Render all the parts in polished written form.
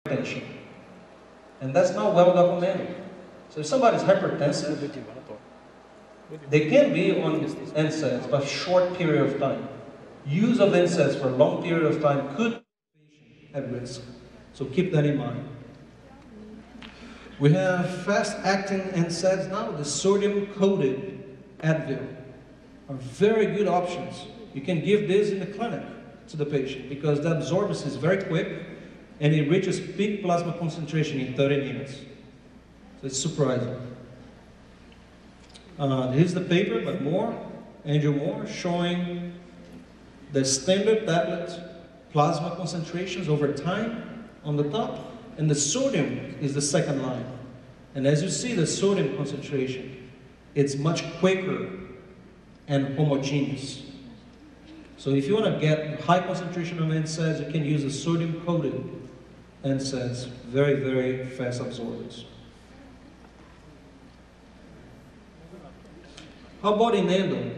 hypertension. And that's not well documented. So if somebody's hypertensive, they can be on NSAIDs for a short period of time. Use of NSAIDs for a long period of time could put the patient at risk. So keep that in mind. We have fast-acting NSAIDs now, the sodium-coated Advil are very good options. You can give this in the clinic to the patient because the absorption is very quick and it reaches peak plasma concentration in 30 minutes. So it's surprising. Here's the paper, but Andrew Moore, showing the standard tablet plasma concentrations over time on the top, and the sodium is the second line. And as you see the sodium concentration, it's much quicker and homogeneous. So if you want to get high concentration of NSAIDs, you can use the sodium-coated NSAIDs, very, very fast absorbers. How about in endo?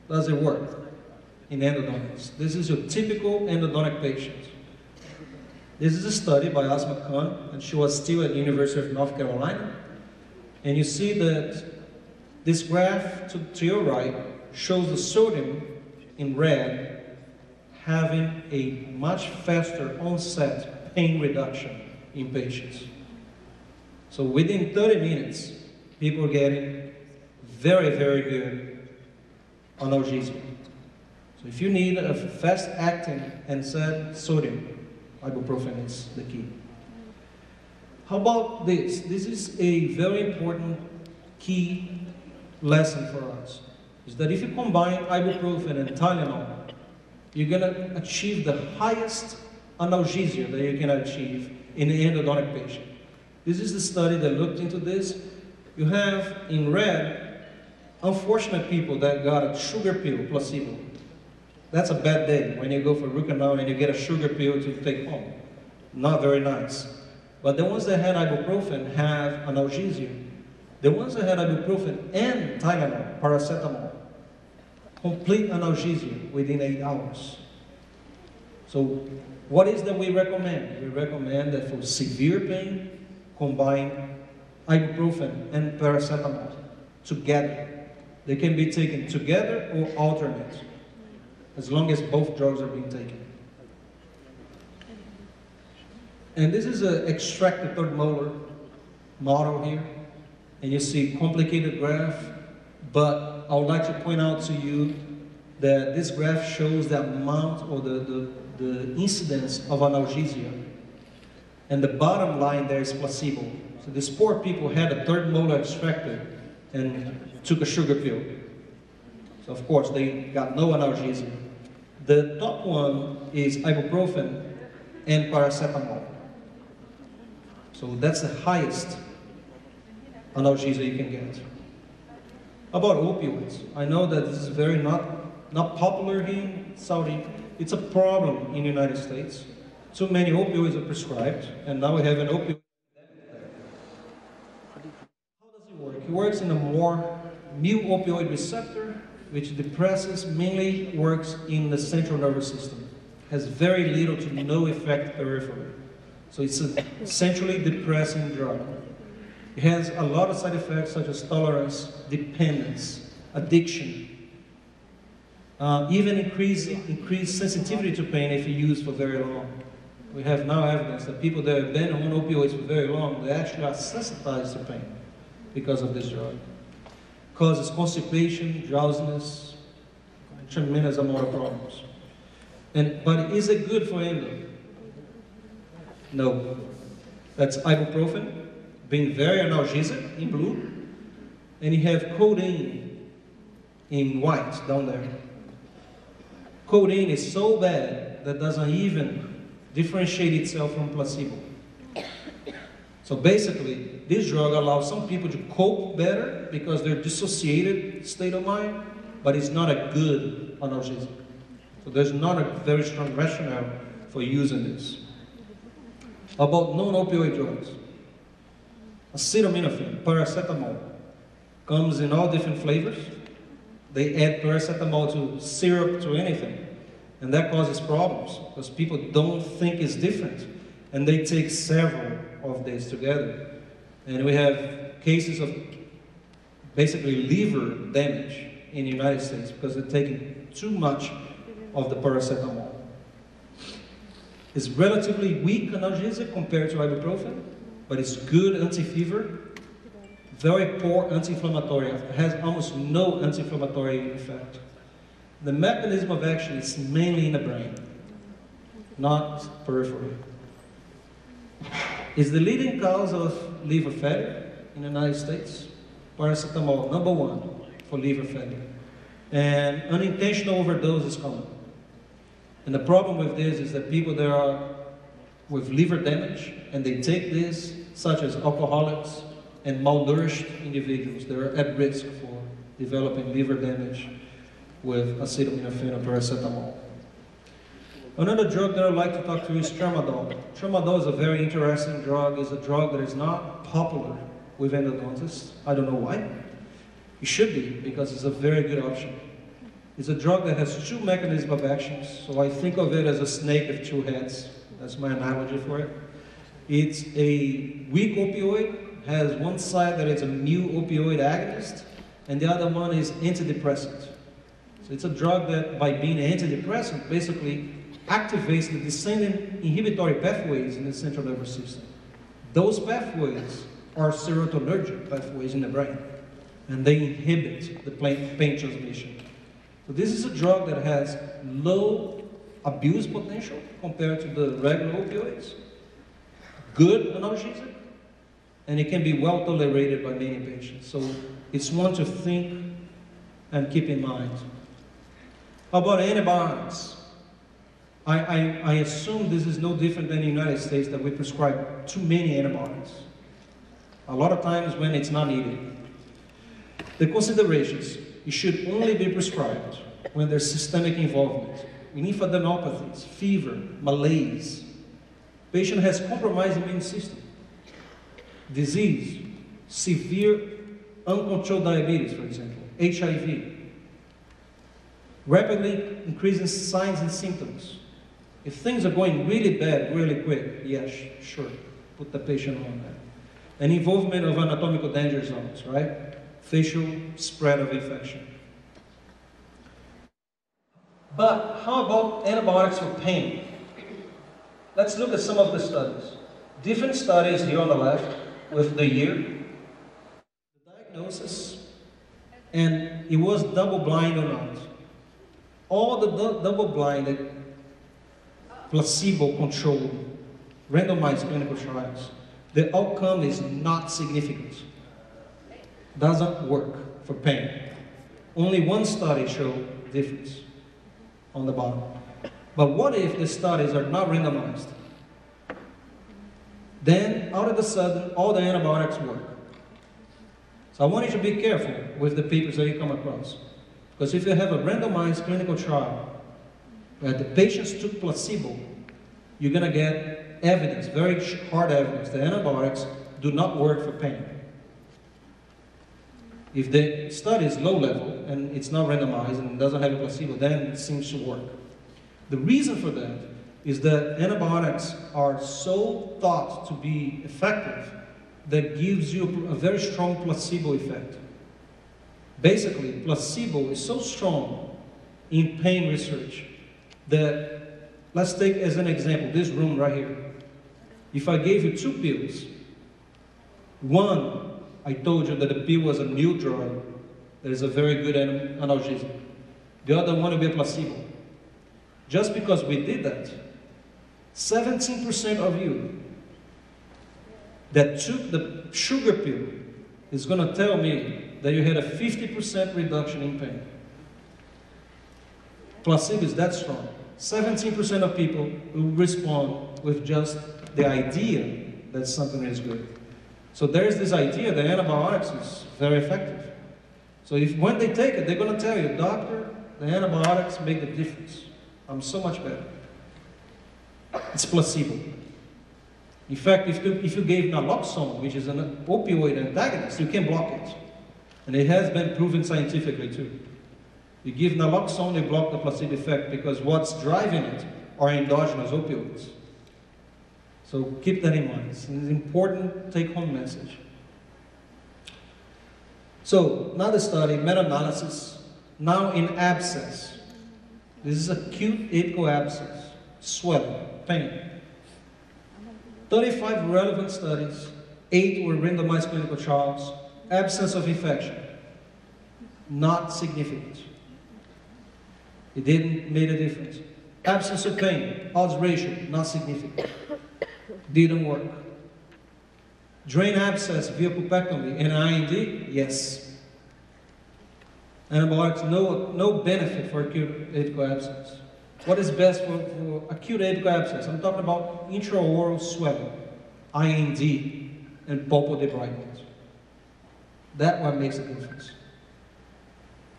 Does it work in endodontics? This is your typical endodontic patient. This is a study by Asma Khan, and she was still at the University of North Carolina. And you see that this graph to your right shows the sodium in red having a much faster onset pain reduction in patients. So within 30 minutes, people are getting very, very good analgesia. So if you need a fast-acting NSAID, sodium, ibuprofen is the key. How about this? This is a very important key lesson for us, is that if you combine ibuprofen and Tylenol, you're going to achieve the highest analgesia that you can achieve in an endodontic patient. This is the study that looked into this. You have in red unfortunate people that got a sugar pill, placebo. That's a bad day when you go for root canal and you get a sugar pill to take home. Not very nice. But the ones that had ibuprofen have analgesia. The ones that had ibuprofen and Tylenol, paracetamol, complete analgesia within 8 hours. So what is that we recommend? We recommend that for severe pain, combine ibuprofen and paracetamol together. They can be taken together or alternate, as long as both drugs are being taken. And this is an extracted third molar model here. And you see complicated graph, but I would like to point out to you that this graph shows the amount or the incidence of analgesia. And the bottom line there is placebo. So these poor people had a third molar extracted and took a sugar pill. So of course they got no analgesia. The top one is ibuprofen and paracetamol. So that's the highest analgesia you can get. About opioids, I know that this is very not popular here in Saudi. It's a problem in the United States. Too many opioids are prescribed, and now we have an opioid epidemic there. How does it work? It works in a more mu opioid receptor, which depresses, mainly works in the central nervous system. Has very little to no effect peripherally. So it's a centrally depressing drug. It has a lot of side effects such as tolerance, dependence, addiction, even increased sensitivity to pain if you use for very long. We have now evidence that people that have been on opioids for very long, they actually are sensitized to pain because of this drug. Causes constipation, drowsiness, tremendous amount of problems. But is it good for endo? No. That's ibuprofen, being very analgesic in blue, and you have codeine in white down there. Codeine is so bad that doesn't even differentiate itself from placebo. So basically, this drug allows some people to cope better because they're dissociated state of mind, but it's not a good analgesic. So there's not a very strong rationale for using this. About non-opioid drugs. Acetaminophen, paracetamol, comes in all different flavors. They add paracetamol to syrup, to anything. And that causes problems because people don't think it's different. and they take several of these together. And we have cases of basically liver damage in the United States because they're taking too much of the paracetamol. It's relatively weak analgesic compared to ibuprofen, but it's good anti-fever, very poor anti-inflammatory. It has almost no anti-inflammatory effect. The mechanism of action is mainly in the brain, not periphery. Is the leading cause of liver failure in the United States? Paracetamol, number one for liver failure. And unintentional overdose is common. And the problem with this is that people that are with liver damage and they take this, such as alcoholics and malnourished individuals, they are at risk for developing liver damage with acetaminophen or paracetamol. Another drug that I'd like to talk to you is tramadol. Tramadol is a very interesting drug. It's a drug that is not popular with endodontists. I don't know why. It should be, because it's a very good option. It's a drug that has two mechanisms of actions, so I think of it as a snake with two heads. That's my analogy for it. It's a weak opioid, has one side that is a mu opioid agonist, and the other one is antidepressant. So it's a drug that, by being an antidepressant, basically activates the descending inhibitory pathways in the central nervous system. Those pathways are serotonergic pathways in the brain, and they inhibit the pain transmission. So this is a drug that has low abuse potential compared to the regular opioids, good analgesic, and it can be well tolerated by many patients. So it's one to think and keep in mind. How about antibiotics? I assume this is no different than in the United States, that we prescribe too many antibiotics. A lot of times when it's not needed. The considerations: it should only be prescribed when there's systemic involvement. Lymphadenopathies, fever, malaise. Patient has compromised immune system. Disease, severe uncontrolled diabetes, for example, HIV. Rapidly increasing signs and symptoms. If things are going really bad, really quick, yes, sure, put the patient on that. And involvement of anatomical danger zones, right? Facial spread of infection. But how about antibiotics for pain? Let's look at some of the studies. Different studies here on the left with the year, the diagnosis, and it was double-blind or not. All the double-blinded, placebo-controlled, randomized clinical trials, the outcome is not significant. Doesn't work for pain. Only one study showed difference on the bottom. But what if the studies are not randomized? Then, out of the sudden, all the antibiotics work. So I want you to be careful with the papers that you come across. Because if you have a randomized clinical trial where the patients took placebo, you're going to get evidence, very hard evidence, that antibiotics do not work for pain. If the study is low level and it's not randomized and doesn't have a placebo, then it seems to work. The reason for that is that antibiotics are so thought to be effective that gives you a very strong placebo effect. Basically, placebo is so strong in pain research that, let's take as an example, this room right here. If I gave you two pills, one, I told you that the pill was a new drug, that is a very good analgesic. The other one will be a placebo. Just because we did that, 17% of you that took the sugar pill is going to tell me that you had a 50% reduction in pain. Placebo is that strong. 17% of people will respond with just the idea that something is good. So there's this idea that antibiotics is very effective. So when they take it, they're going to tell you, doctor, the antibiotics make the difference. I'm so much better. It's placebo. In fact, if you gave naloxone, which is an opioid antagonist, you can block it. And it has been proven scientifically too. You give naloxone, you block the placebo effect because what's driving it are endogenous opioids. So keep that in mind. It's an important take-home message. So, another study, meta-analysis, now in abscess. This is acute apical abscess, swelling, pain. 35 relevant studies, 8 were randomized clinical trials, absence of infection, not significant. It didn't make a difference. Absence of pain, odds ratio, not significant. Didn't work. Drain abscess via pulpectomy in IND, yes. Antibiotics, no benefit for acute apical abscess. What is best for acute apical abscess? I'm talking about intraoral swelling, IND, and pulpal debridement. That's what makes a difference.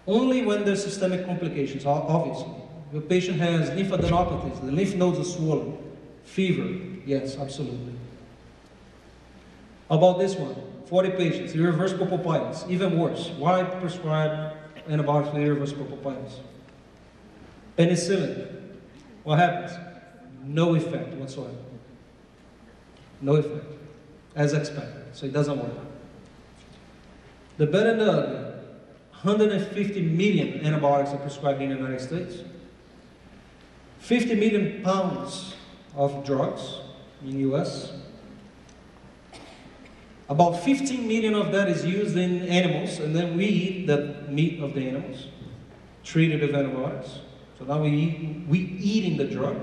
Only when there's systemic complications, obviously. The patient has lymphadenopathies, the lymph nodes are swollen, fever, yes, absolutely. How about this one? 40 patients, irreversible pulpitis, even worse. Why prescribe antibiotics for irreversible pulpitis? Penicillin, what happens? No effect whatsoever. No effect, as expected, so it doesn't work. The better and the ugly, 150 million antibiotics are prescribed in the United States. 50 million pounds of drugs in the US. About 15 million of that is used in animals, and then we eat the meat of the animals, treated with antibiotics. So now we eating the drug.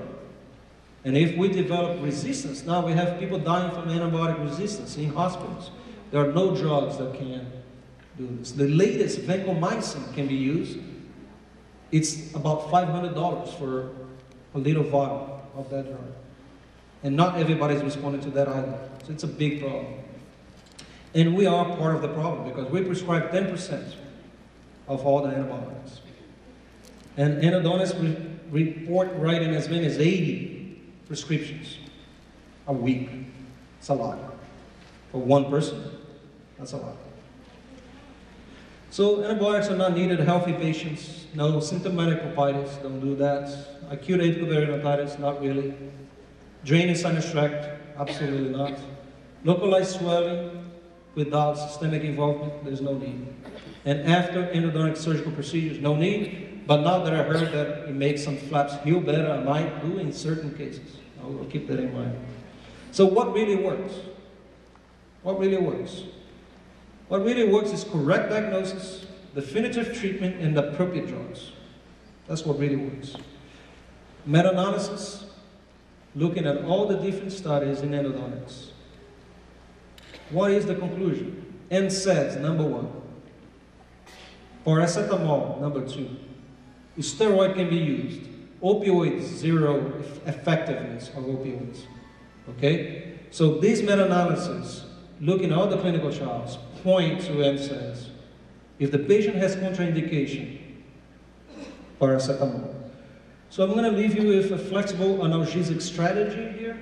And if we develop resistance, now we have people dying from antibiotic resistance in hospitals. There are no drugs that can do this. The latest vancomycin can be used. It's about $500 for a little vial of that drug. And not everybody's responding to that either. So it's a big problem. And we are part of the problem because we prescribe 10% of all the antibiotics. And endodontists report writing as many as 80 prescriptions a week. It's a lot. For one person, that's a lot. So antibiotics are not needed in healthy patients. No, symptomatic pulpitis, don't do that. Acute apical periodontitis, not really. Drain and sinus tract, absolutely not. Localized swelling without systemic involvement, there's no need. And after endodontic surgical procedures, no need. But now that I heard that it makes some flaps heal better, I might do in certain cases. I'll keep that in mind. So what really works? What really works? What really works is correct diagnosis, definitive treatment, and appropriate drugs. That's what really works. Meta-analysis, looking at all the different studies in endodontics. What is the conclusion? NSAIDs, number 1. Paracetamol, number 2. Steroid can be used. Opioids, zero effectiveness of opioids. Okay? So these meta-analysis, looking at all the clinical trials, point to NSAIDs. If the patient has contraindication, paracetamol. So I'm going to leave you with a flexible analgesic strategy here.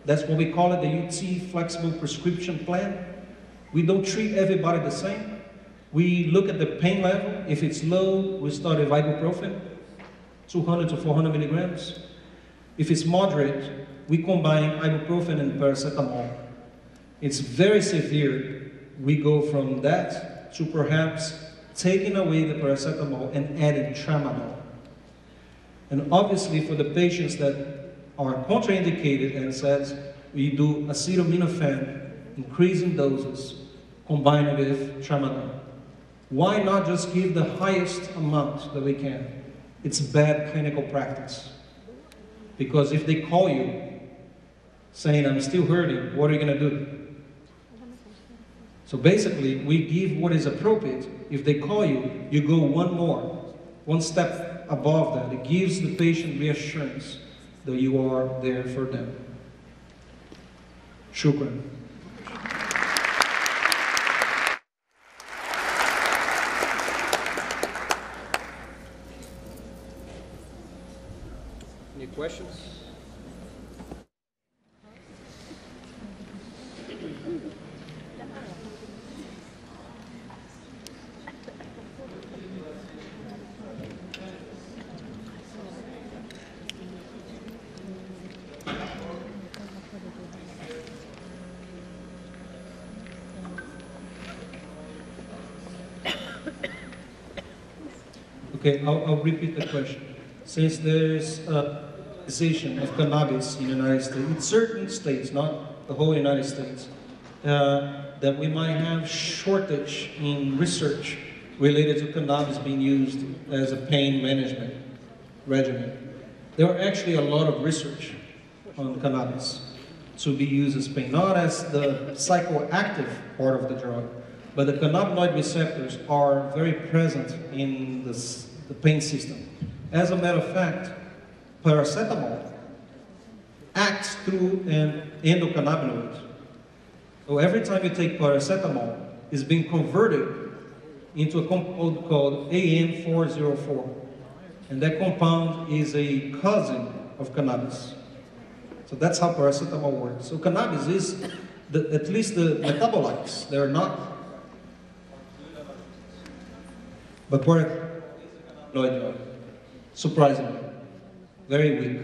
That's what we call it, the UT flexible prescription plan. We don't treat everybody the same. We look at the pain level. If it's low, we start with ibuprofen, 200 to 400 milligrams. If it's moderate, we combine ibuprofen and paracetamol. It's very severe. We go from that to perhaps taking away the paracetamol and adding tramadol. And obviously for the patients that are contraindicated and says we do acetaminophen, increasing doses, combined with tramadol. Why not just give the highest amount that we can? It's bad clinical practice. Because if they call you saying, I'm still hurting, what are you going to do? So basically, we give what is appropriate. If they call you, you go one step above that. It gives the patient reassurance that you are there for them. Shukran. Any questions? Okay, I'll repeat the question. Since there's a legalization of cannabis in the United States, in certain states, not the whole United States, that we might have shortage in research related to cannabis being used as a pain management regimen. There are actually a lot of research on cannabis to be used as pain, not as the psychoactive part of the drug, but the cannabinoid receptors are very present in the pain system. As a matter of fact, paracetamol acts through an endocannabinoid. So every time you take paracetamol, it's being converted into a compound called AM404. And that compound is a cousin of cannabis. So that's how paracetamol works. So cannabis is, at least the metabolites, they're not. But paracetamol, surprisingly, very weak.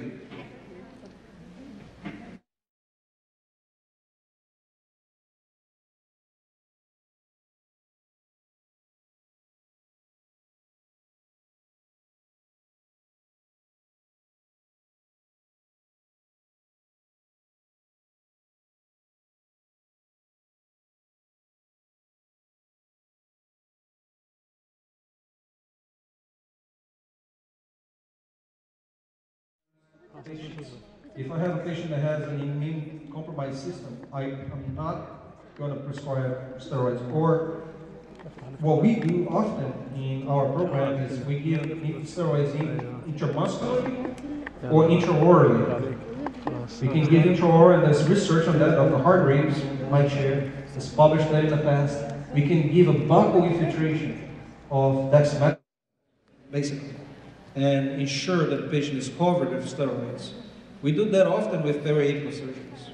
If I have a patient that has an immune compromised system, I'm not going to prescribe steroids. Or what we do often in our program is we give steroids intramuscularly or intraorally. We can give intraoral, and there's research on that, of the heart rates, my chair, it's published that in the past. We can give a buccal infiltration of dexamethasone, basically, and ensure that the patient is covered with steroids. We do that often with periapical surgeons.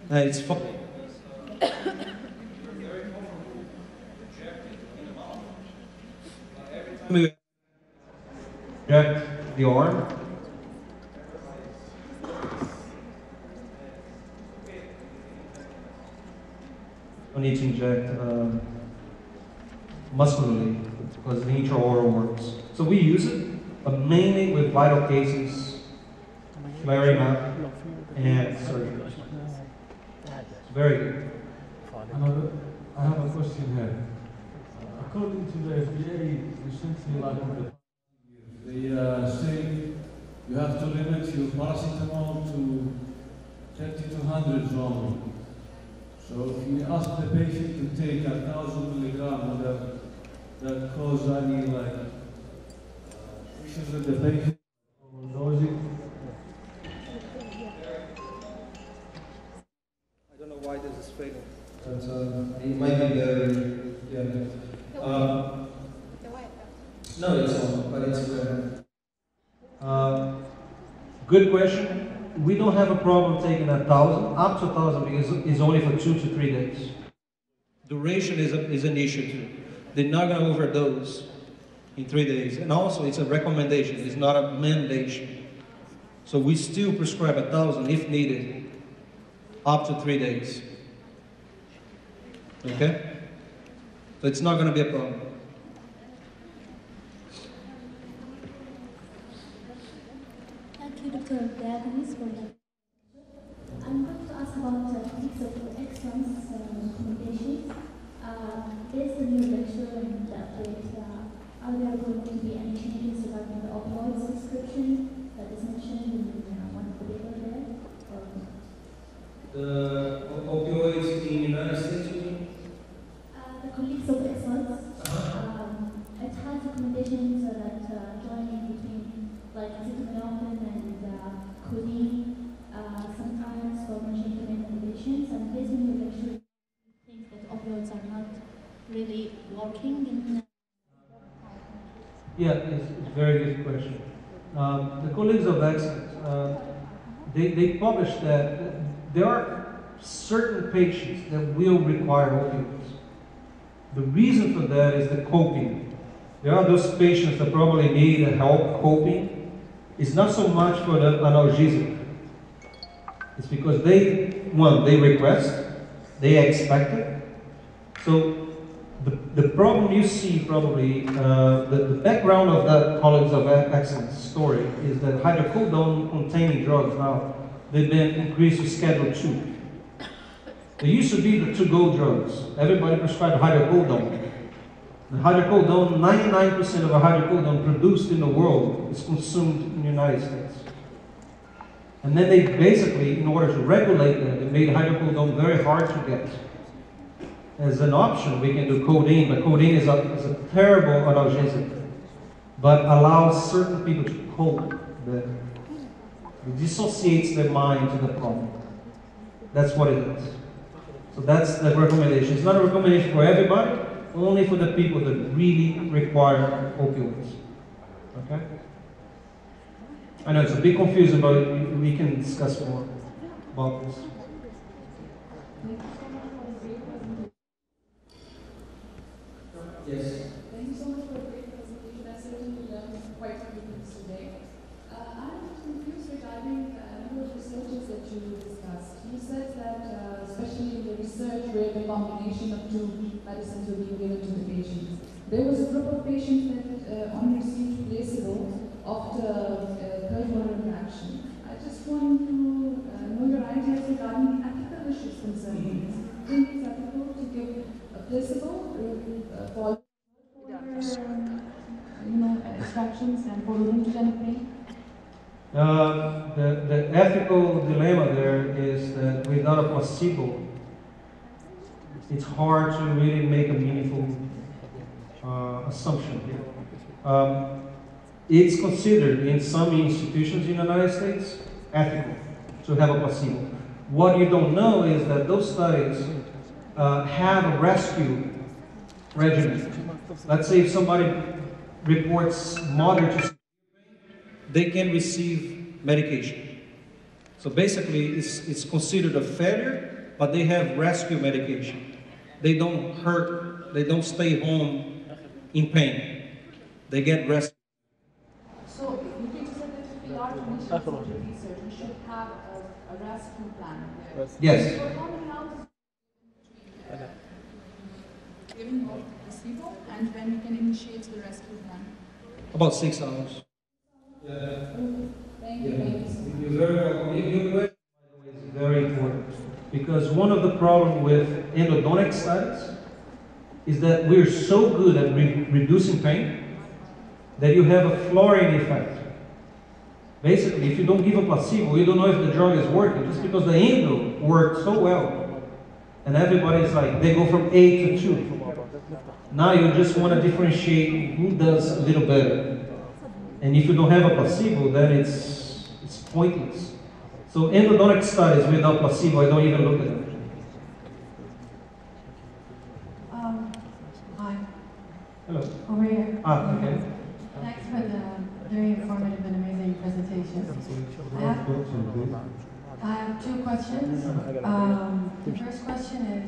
And it's fun. We inject the arm. We need to inject muscularly because the intraoral works. So we use it, but mainly with vital cases, flaring up, and surgery. Very good. I have a question here. According to the FDA, recently, they say you have to limit your paracetamol to 30 to 100 only. So if you ask the patient to take 1,000 milligrams, would that cause any issues with the patient? I don't know why this is failing, but it might be better. Yeah. No, it's on, but it's better. Good question. We don't have a problem taking 1,000, up to 1,000, because it's only for 2 to 3 days. Duration is an issue too. They're not going to overdose in 3 days. And also, it's a recommendation. It's not a mandation. So we still prescribe 1,000 if needed, up to 3 days. Okay? So it's not going to be a problem. Thank you, Dr. Diakonis, for that. I'm going to ask about clinics of excellence recommendations. There's a new lecture and update. Are there going to be any changes regarding the opioid subscription that is mentioned in one of the paper there? The opioids in the United States, you mean? The colleagues of excellence. It has recommendations that joining between like acetaminophen and codeine sometimes for management patients, and based on your lecture, I think that opioids are not really working in. Yeah, it's a very good question. The colleagues of excellence, they published that there are certain patients that will require opioids. The reason for that is the coping. There are those patients that probably need help coping. It's not so much for the analgesic. It's because they request, they expect it. So The problem you see probably, the background of that colleagues of excellence story is that hydrocodone containing drugs now, they've been increased to Schedule 2. There used to be the to-go drugs. Everybody prescribed hydrocodone. The hydrocodone, 99% of the hydrocodone produced in the world is consumed in the United States. And then they basically, in order to regulate that, they made hydrocodone very hard to get. As an option, we can do codeine, but codeine is a terrible analgesic, but allows certain people to cope better. It dissociates their mind to the problem. That's what it is. So that's the recommendation. It's not a recommendation for everybody, only for the people that really require opioids. Okay? I know it's a bit confusing, but we can discuss more about this. Yes. Thank you so much for a great presentation. I certainly learned quite a few things today. I'm confused regarding a number of researches that you discussed. You said that, especially in the research where the combination of two medicines were being given to the patients, there was a group of patients that only received placebo after third order reaction. I just want to know your ideas regarding the ethical issues concerning this. Do you think it's ethical to give a placebo for extractions and for hallucinogenic pain? The ethical dilemma there is that without a placebo, it's hard to really make a meaningful assumption here. It's considered in some institutions in the United States ethical to have a placebo. What you don't know is that those studies have a rescue regimen. Let's say if somebody reports moderate to severe pain, they can receive medication. So basically, it's considered a failure, but they have rescue medication. They don't hurt, they don't stay home in pain. They get rescue. So, you think that if we are to initiate research, we should have a rescue plan? Yes. So how many hours giving both placebo and when we can initiate the rescue plan? About 6 hours. Yeah. Thank you. You're very welcome. Your question, by the way, is very important because one of the problems with endodontic studies is that we're so good at reducing pain that you have a flooring effect. Basically, if you don't give a placebo, you don't know if the drug is working just because the endo worked so well. And everybody's like, they go from 8 to 2. Now you just want to differentiate who does a little better. And if you don't have a placebo, then it's pointless. So endodontic studies without placebo, I don't even look at them. Hi. Hello. Over here. Okay. Thanks for the very informative and amazing presentation. I have two questions. The first question is,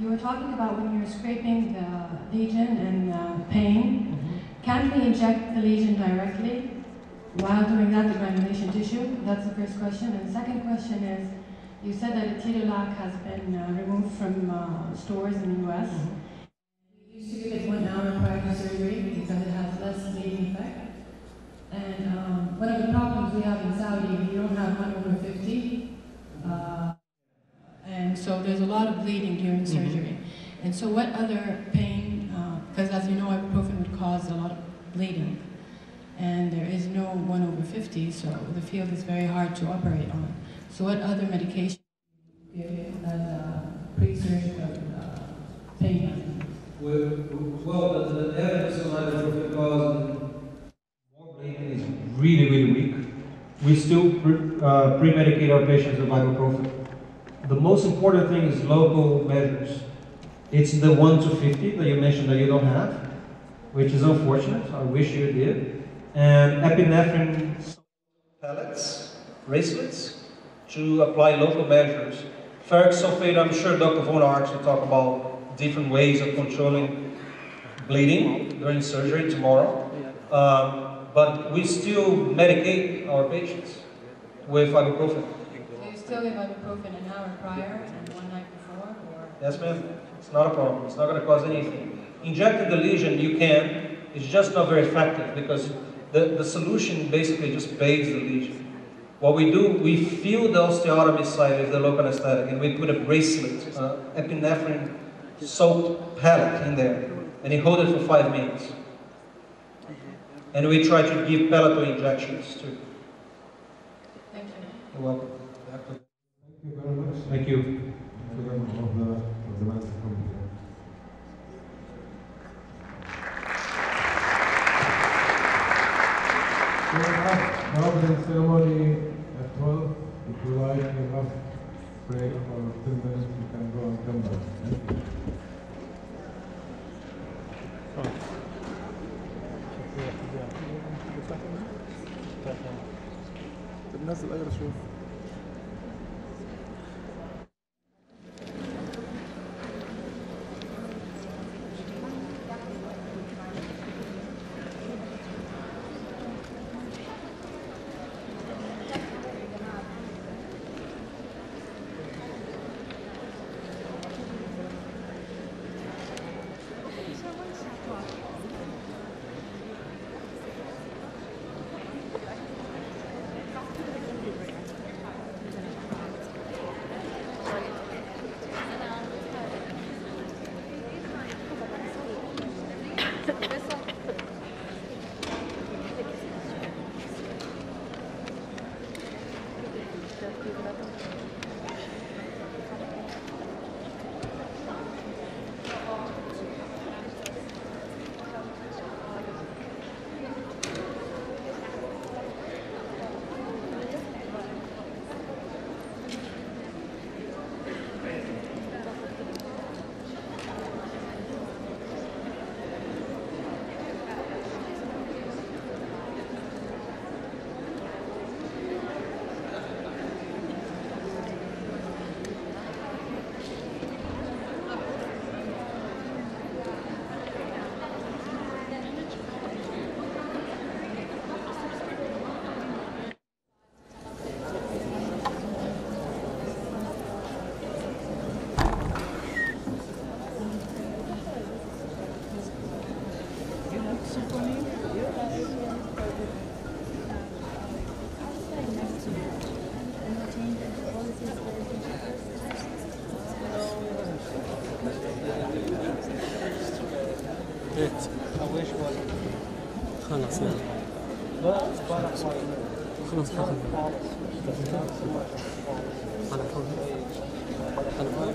you were talking about when you're scraping the lesion and pain, can't we inject the lesion directly while doing that, the granulation tissue? That's the first question. And the second question is, you said that Lactaid has been removed from stores in the US. We used to give it 1 hour prior to surgery because it has less bleeding effect. And one of the problems we have in Saudi, we don't have 1/50. And so there's a lot of bleeding during surgery. And so what other pain, because as you know, ibuprofen would cause a lot of bleeding. And there is no 1/50, so the field is very hard to operate on. So what other medication do you give as pre-surgical pain? Well, the evidence on ibuprofen causing more bleeding is really, really weak. We still pre-medicate our patients with ibuprofen. The most important thing is local measures. It's the 1/50 that you mentioned that you don't have, which is unfortunate. I wish you did. And epinephrine pellets, bracelets, to apply local measures. Ferric sulfate, I'm sure Dr. Von Arx will talk about different ways of controlling bleeding during surgery tomorrow. But we still medicate our patients with ibuprofen. So you still give ibuprofen an hour prior and one night before, or? Yes, ma'am? It's not a problem. It's not going to cause anything. Injecting the lesion, you can. It's just not very effective because the solution basically just bathes the lesion. What we do, we fill the osteotomy site with the local anesthetic and we put a bracelet, epinephrine soaked pellet in there, and you hold it for 5 minutes. And we try to give pellet injections too. Thank you. You're welcome. Thank you very much. Thank you. For the man coming here. We will have the opening ceremony at 12. If you like, you have break for 10 minutes. You can go and come back. Thank you. نزل اقرا شوف. خلاص خلاص حاخذ على فوق على فوق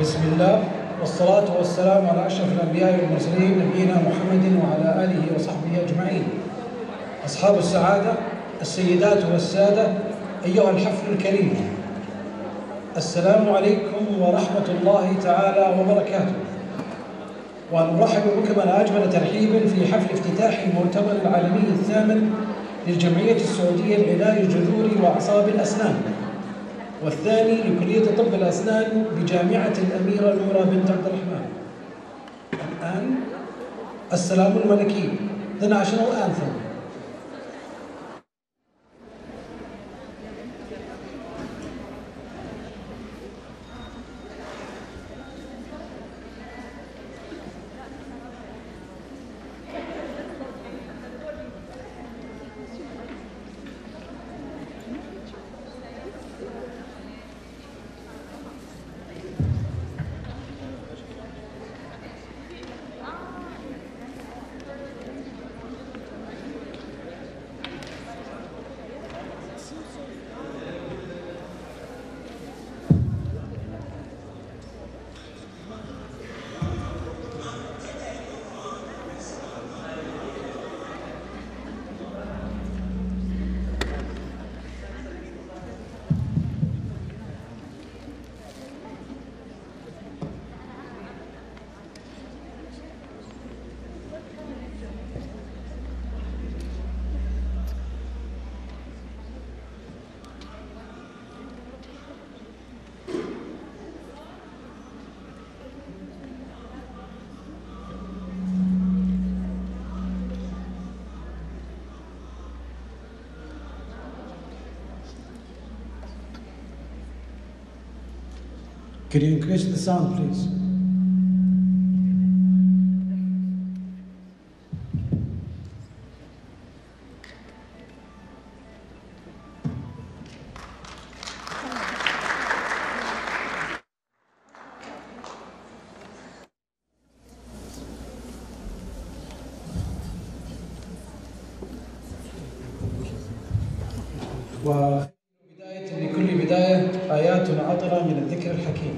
بسم الله والصلاة والسلام على أشرف الأنبياء والمرسلين نبينا محمد وعلى آله وصحبه أجمعين. أصحاب السعادة، السيدات والسادة، أيها الحفل الكريم، السلام عليكم ورحمة الله تعالى وبركاته. ونرحب بكم على أجمل ترحيب في حفل افتتاح المؤتمر العالمي الثامن للجمعية السعودية لعلاج جذور وأعصاب الأسنان، والثاني لكلية طب الأسنان بجامعة الأميرة نورة بنت عبد الرحمن. الآن السلام الملكي، The National Anthem. Can you increase the sound, please? لكل بداية آيات عطرة من الذكر الحكيم.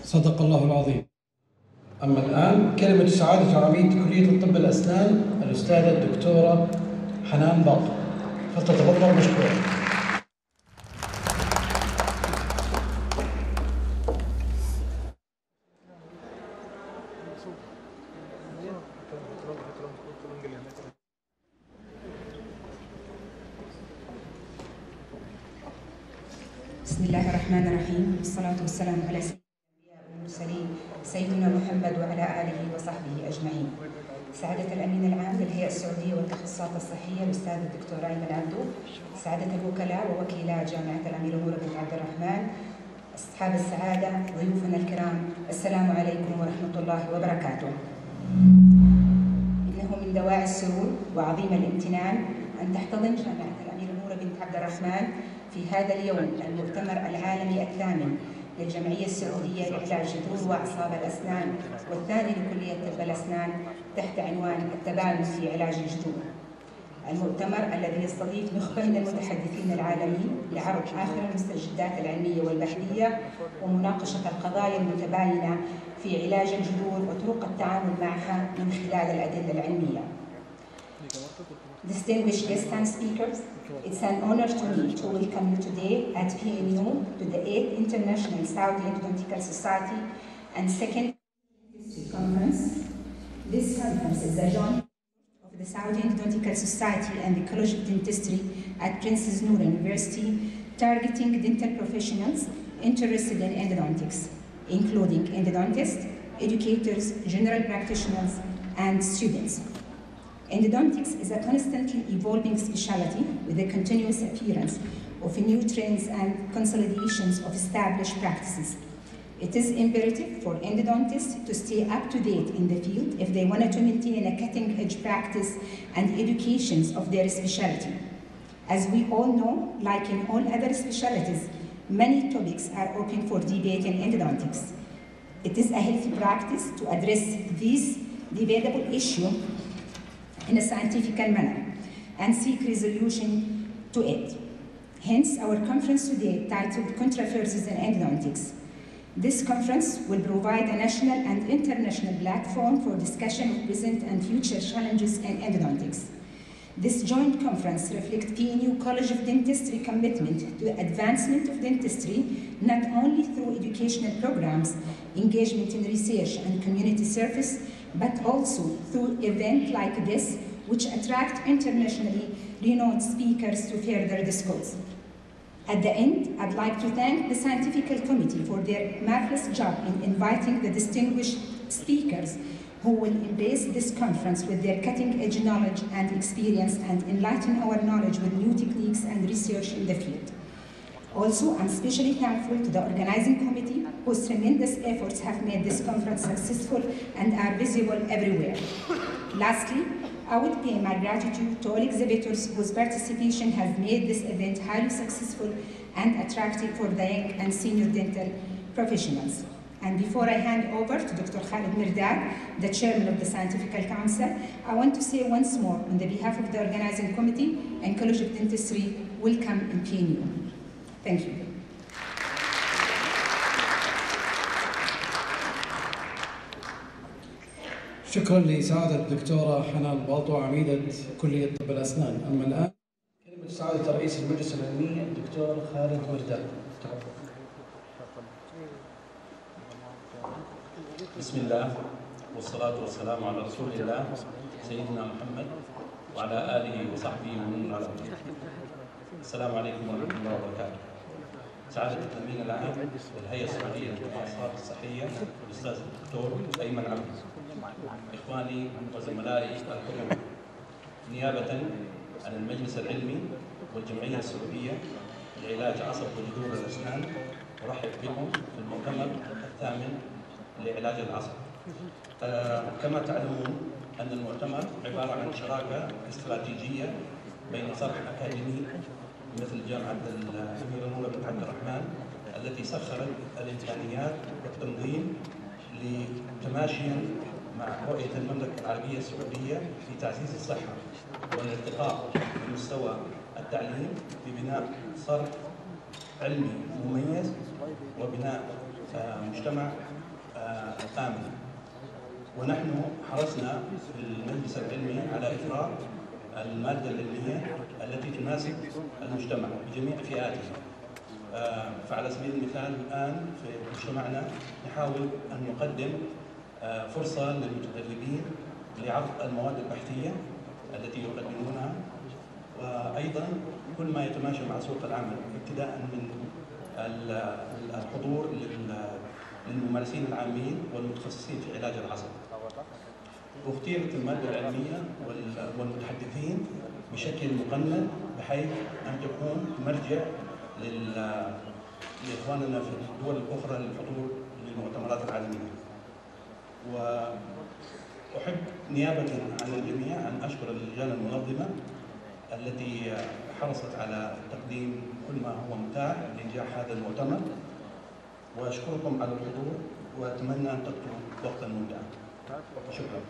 صدق الله العظيم. أما الآن كلمة سعادة عميد كلية الطب الأسنان الأستاذة الدكتورة حنان باطل، فلتتفضل مشكورة. بسم الله الرحمن الرحيم، والصلاة والسلام على سيدنا الأنبياء والمرسلين سيدنا محمد وعلى آله وصحبه أجمعين. سعادة الأمين العام للهيئة السعودية والتخصصات الصحية الأستاذ الدكتور أيمن عبدو، سعادة الوكلاء ووكيلاء جامعة الأميرة نورة بنت عبد الرحمن، أصحاب السعادة، ضيوفنا الكرام، السلام عليكم ورحمة الله وبركاته. إنه من دواعي السرور وعظيم الامتنان أن تحتضن جامعة الأميرة نورة بنت عبد الرحمن في هذا اليوم المؤتمر العالمي الثامن للجمعية السعودية لعلاج جذور واعصاب الاسنان والثاني لكلية طب الاسنان تحت عنوان التباين في علاج الجذور. المؤتمر الذي يستضيف نخبة من المتحدثين العالميين لعرض آخر المستجدات العلمية والبحثية ومناقشة القضايا المتباينة في علاج الجذور وطرق التعامل معها من خلال الأدلة العلمية. Distinguished guests and speakers, it's an honor to me to welcome you today at PNU to the 8th International Saudi Endodontical Society and Second Conference. This conference is a joint of the Saudi Endodontical Society and the College of Dentistry at Princess Noor University, targeting dental professionals interested in endodontics, including endodontists, educators, general practitioners, and students. Endodontics is a constantly evolving specialty with a continuous appearance of new trends and consolidations of established practices. It is imperative for endodontists to stay up to date in the field if they wanted to maintain a cutting-edge practice and education of their specialty. As we all know, like in all other specialties, many topics are open for debate in endodontics. It is a healthy practice to address these debatable issues in a scientific manner and seek resolution to it. Hence, our conference today titled Controversies in Endodontics. This conference will provide a national and international platform for discussion of present and future challenges in endodontics. This joint conference reflects PNU College of Dentistry commitment to advancement of dentistry, not only through educational programs, engagement in research and community service, but also through events like this, which attract internationally renowned speakers to further discourse. At the end, I'd like to thank the Scientific Committee for their marvelous job in inviting the distinguished speakers who will embrace this conference with their cutting-edge knowledge and experience and enlighten our knowledge with new techniques and research in the field. Also, I'm especially thankful to the organizing committee whose tremendous efforts have made this conference successful and are visible everywhere. Lastly, I would pay my gratitude to all exhibitors whose participation has made this event highly successful and attractive for the young and senior dental professionals. And before I hand over to Dr. Khalid Mirdad, the chairman of the Scientific Council, I want to say once more, on the behalf of the organizing committee and College of Dentistry, welcome in PNU. Thank you. شكرا لسعادة الدكتورة حنان البلطو عميدة كلية طب الأسنان. أما الآن كلمة سعادة رئيس المجلس العلمي الدكتور خالد مرداد. بسم الله والصلاة والسلام على رسول الله سيدنا محمد وعلى آله وصحبه ومن والاه. السلام عليكم ورحمة الله وبركاته. سعادة الأمين العام للهيئة السعودية للإعصاب الصحية الأستاذ الدكتور أيمن عبد، إخواني وزملائي الحضور، نيابة عن المجلس العلمي والجمعية السعودية لعلاج عصب وجذور الأسنان، أرحب بكم في المؤتمر الثامن لعلاج العصب. كما تعلمون أن المؤتمر عبارة عن شراكة استراتيجية بين صرح أكاديمي مثل جامعة الأمير نور بن عبد الرحمن التي سخرت الإمكانيات والتنظيم لتماشيا مع رؤية المملكة العربية السعودية في تعزيز الصحة والارتقاء بمستوى التعليم ببناء صرح علمي مميز وبناء مجتمع آمن. ونحن حرصنا في المجلس العلمي على إثراء المادة العلمية التي تناسب المجتمع بجميع فئاته. فعلى سبيل المثال الآن في مجتمعنا نحاول أن نقدم فرصة للمتدربين لعرض المواد البحثية التي يقدمونها، وأيضا كل ما يتماشى مع سوق العمل، ابتداء من الحضور للممارسين العامين والمتخصصين في علاج العصب. واختيرت المادة العلمية والمتحدثين بشكل مقنن بحيث أن تكون مرجع لإخواننا في الدول الأخرى للحضور للمؤتمرات العالمية. وأحب نيابة عن الجميع أن أشكر اللجان المنظمة التي حرصت على تقديم كل ما هو متاح لإنجاح هذا المؤتمر، وأشكركم على الحضور وأتمنى أن تقضوا وقتا ممتعا. شكرا.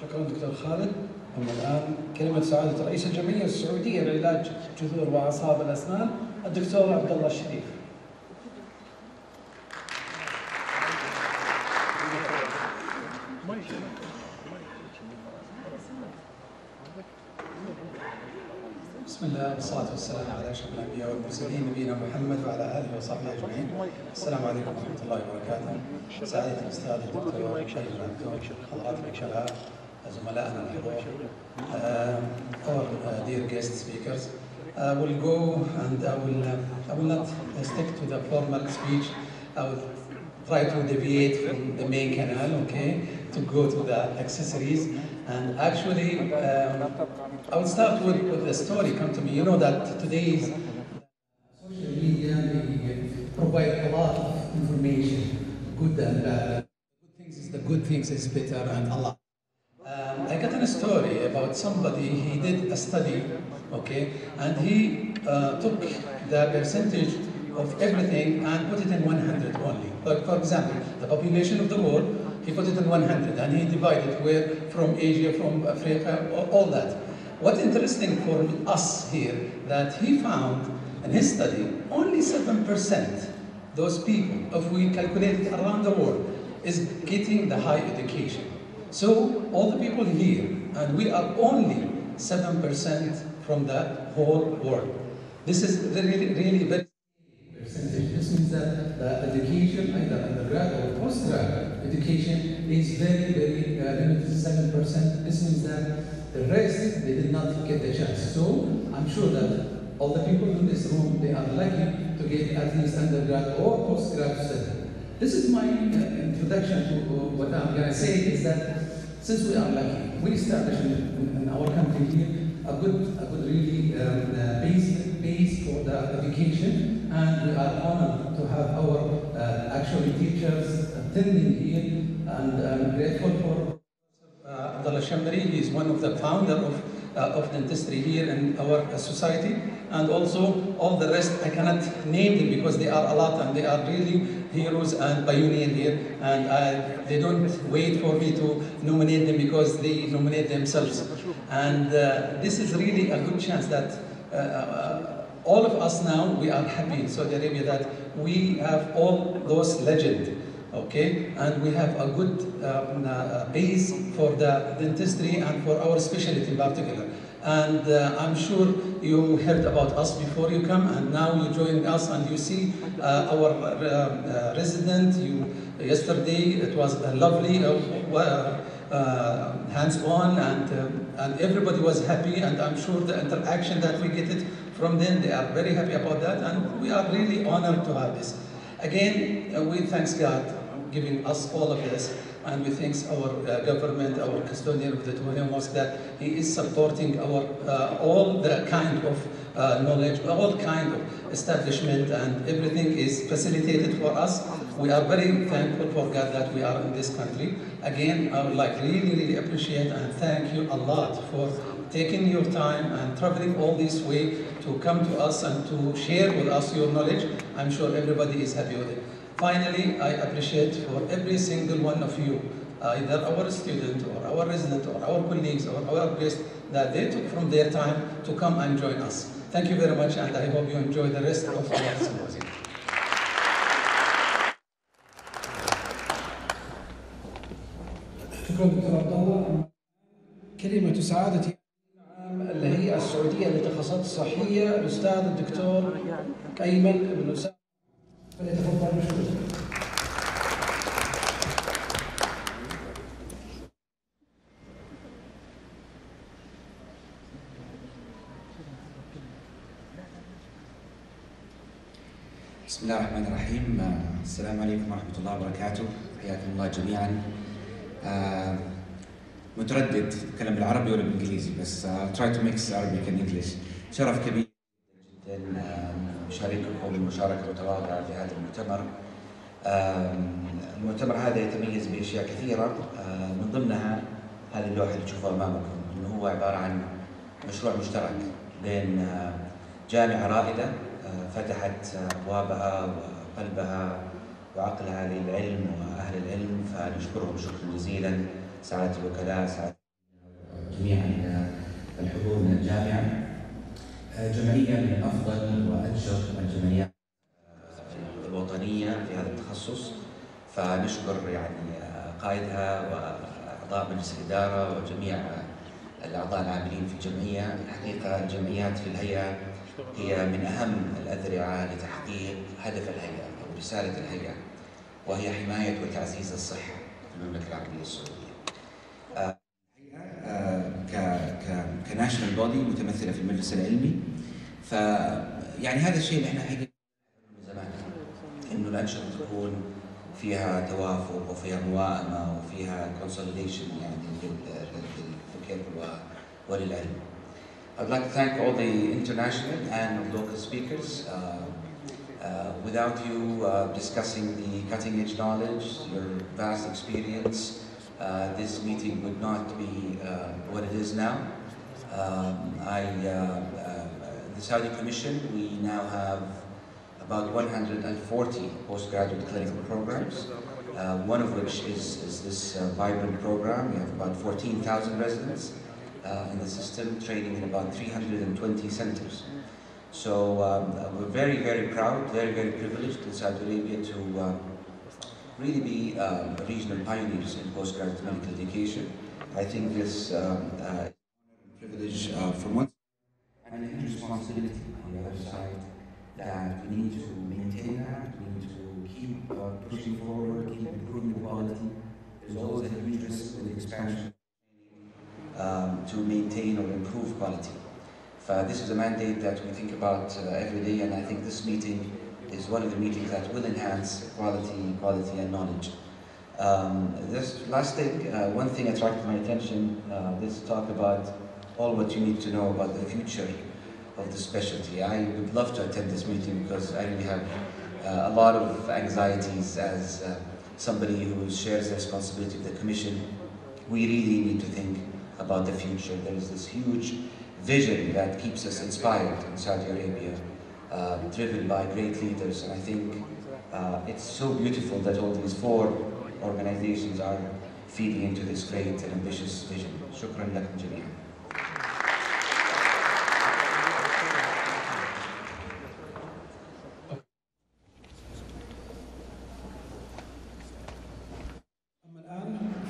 شكرا دكتور خالد. أما الآن كلمة سعادة رئيس الجمعية السعودية لعلاج جذور وأعصاب الأسنان الدكتور عبد الله الشريف. بسم الله والصلاة والسلام على أشرف الأنبياء والمرسلين نبينا محمد وعلى آله وصحبه أجمعين. السلام عليكم ورحمة الله وبركاته. سعادة الأستاذ الدكتور أيمن عبد، حضرات الشباب، زملائنا الحضور. Our dear guest speakers, I will go and I will not stick to the formal speech. I would try to deviate from the main canal, okay, to go to the accessories. And actually, I would start with the story come to me. You know that today's social media, they provide a lot of information, good and bad. The good things is better and Allah. I got a story about somebody, he did a study, okay, and he took the percentage of everything and put it in 100 only. Like for example, the population of the world, he put it in 100 and he divided where from Asia, from Africa, all that. What's interesting for us here, that he found in his study, only 7% those people, if we calculate it around the world, is getting the high education. So all the people here, and we are only 7% from the whole world. This is really, really very percentage. This means that the education, either undergrad or postgrad education, is very, very limited, 7%. This means that the rest, they did not get the chance. So I'm sure that all the people in this room, they are lucky to get at least undergrad or postgrad study. This is my introduction to what I'm going to say, is that since we are lucky, we established in our country here a good really base for the education, and we are honored to have our actually teachers attending here, and I'm grateful for Abdullah Shamri. He is one of the founders of dentistry here in our society, and also all the rest I cannot name them because they are a lot and they are really heroes and pioneers here, and they don't wait for me to nominate them because they nominate themselves. And this is really a good chance that all of us now, we are happy in Saudi Arabia that we have all those legends, okay, and we have a good base for the dentistry and for our specialty in particular. And I'm sure you heard about us before you come, and now you join us and you see our resident. Yesterday it was a lovely, hands-on, and everybody was happy, and I'm sure the interaction that we get it from them, they are very happy about that, and we are really honored to have this. Again, we thank God giving us all of this, and we thank our government, our custodian of the Tuhaniyah Mosque, that he is supporting our all the kind of knowledge, all kind of establishment, and everything is facilitated for us. We are very thankful for God that we are in this country. Again, I would like really appreciate and thank you a lot for taking your time and traveling all this way to come to us and to share with us your knowledge. I'm sure everybody is happy with it. Finally, I appreciate for every single one of you, either our student or our resident or our colleagues or our guests, that they took from their time to come and join us. Thank you very much, and I hope you enjoy the rest of our symposium. شكرا دكتور عبد الله. كلمة سعادتي اللي هي السعودية للتخصصات الصحية الأستاذ الدكتور أيمن بن أسامة، فليتفضل مشكورا. بسم الله الرحمن الرحيم. السلام عليكم ورحمة الله وبركاته. حياكم الله جميعا. متردد اتكلم بالعربي ولا بالانجليزي، بس try to mix Arabic and English. شرف كبير جدا أشارككم مشاركة متواضعة في هذا المؤتمر. المؤتمر هذا يتميز بأشياء كثيرة، من ضمنها هذه اللوحة اللي تشوفوها أمامكم، إنه هو عبارة عن مشروع مشترك بين جامعة رائدة فتحت أبوابها وقلبها وعقلها للعلم وأهل العلم، فنشكرهم شكرا جزيلا سعادة الوكلاء، سعادة جميعا الحضور من الجامعة. جمعية من أفضل وأنشط الجمعيات الوطنية في هذا التخصص، فنشكر يعني قائدها وأعضاء مجلس الإدارة وجميع الأعضاء العاملين في الجمعية. الحقيقة الجمعيات في الهيئة هي من أهم الأذرع لتحقيق هدف الهيئة أو رسالة الهيئة، وهي حماية وتعزيز الصحة في المملكة العربية السعودية. كناشونال بودي متمثلة في المجلس العلمي، فيعني هذا الشيء اللي احنا حقيقة من زمان، إنه الأنشطة تكون فيها توافق وفيها موائمة وفيها consolidation يعني للفكر وللعلم. I'd like to thank all the international and local speakers. Without you discussing the cutting-edge knowledge, your vast experience, this meeting would not be what it is now. The Saudi Commission, we now have about 140 postgraduate clinical programs, one of which is this vibrant program. We have about 14,000 residents in the system, training in about 320 centers. So we're very, very proud, very, very privileged in Saudi Arabia to really be regional pioneers in postgraduate medical education. I think this privilege from one side and a huge responsibility on the other side, that we need to maintain that, we need to keep pushing forward, keep improving the quality. There's always a huge risk with expansion to maintain or improve quality. This is a mandate that we think about every day, and I think this meeting is one of the meetings that will enhance quality and knowledge. This last thing, one thing attracted my attention, this talk about all what you need to know about the future of the specialty. I would love to attend this meeting because I really have a lot of anxieties as somebody who shares the responsibility of the Commission. We really need to think about the future. There is this huge vision that keeps us inspired in Saudi Arabia, driven by great leaders, and I think it's so beautiful that all these 4 organizations are feeding into this great and ambitious vision. Shukran lakum jami'an.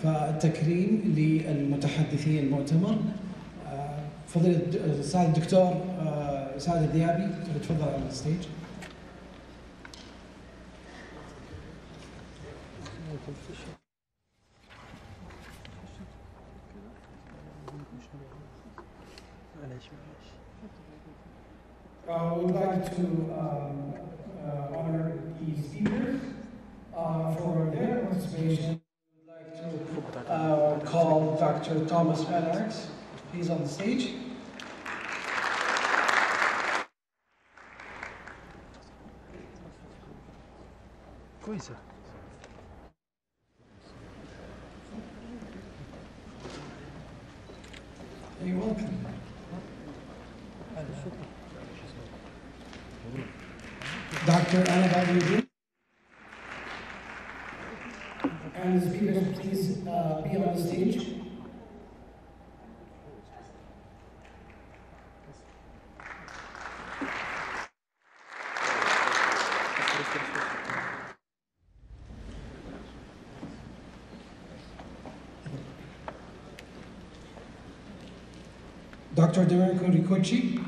فالتكريم للمتحدثين المؤتمر. فضيلة الأستاذ الدكتور سعد الذيابي تفضل على الستيج. We'd like to honor the speakers for their participation. We'd like to call Dr. Thomas Manarks, please, on the stage. كويسة. You're welcome. Dr. Annabelle Eugene. And the speakers, please be on the stage. Dr. Domenico Ricucci.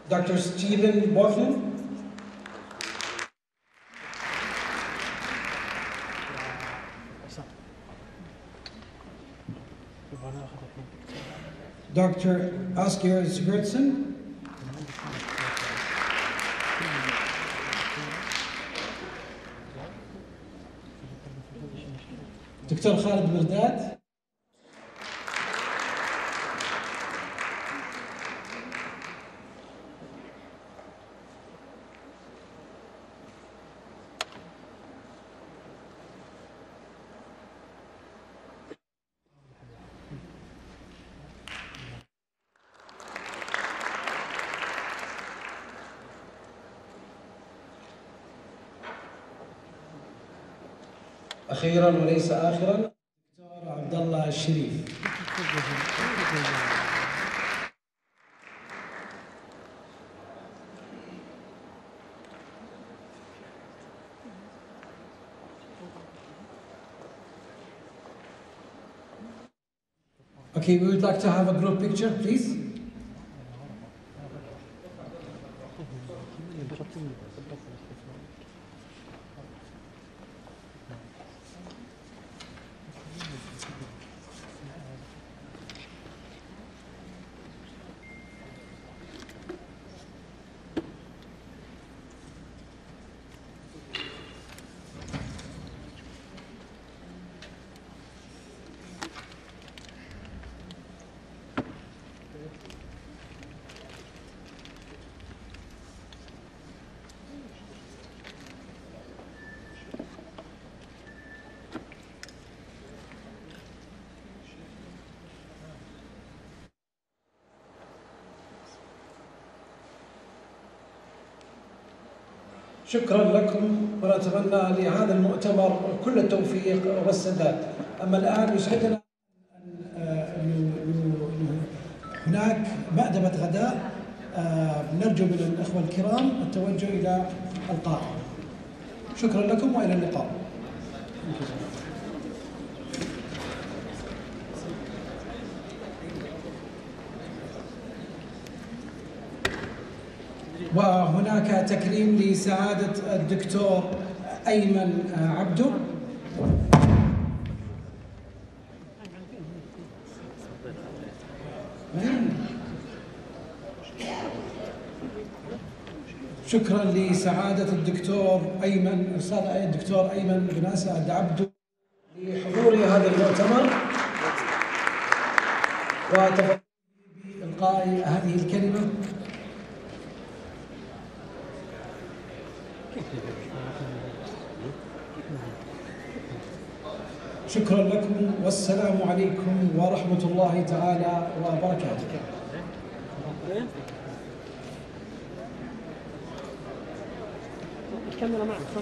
Dr. Stephen Bothman. Dr. Oscar Sigurdsson. دكتور خالد برداد. أخيراً وليس آخراً دكتور عبد الله الشريف. Okay, we would like to have a group picture, please. شكرا لكم ونتمنى لهذا المؤتمر كل التوفيق والسداد. أما الآن يسعدنا أن هناك مأدبة غداء، نرجو من الأخوة الكرام التوجه إلى القاعة. شكرا لكم وإلى اللقاء. وهناك تكريم لسعادة الدكتور أيمن عبدو. شكرا لسعادة الدكتور أيمن، الدكتور أيمن بن أسعد عبدو لحضور هذا المؤتمر وتفضل بإلقاء هذه الكلمة. شكرا لكم والسلام عليكم ورحمة الله تعالى وبركاته. الكاميرا معك صح؟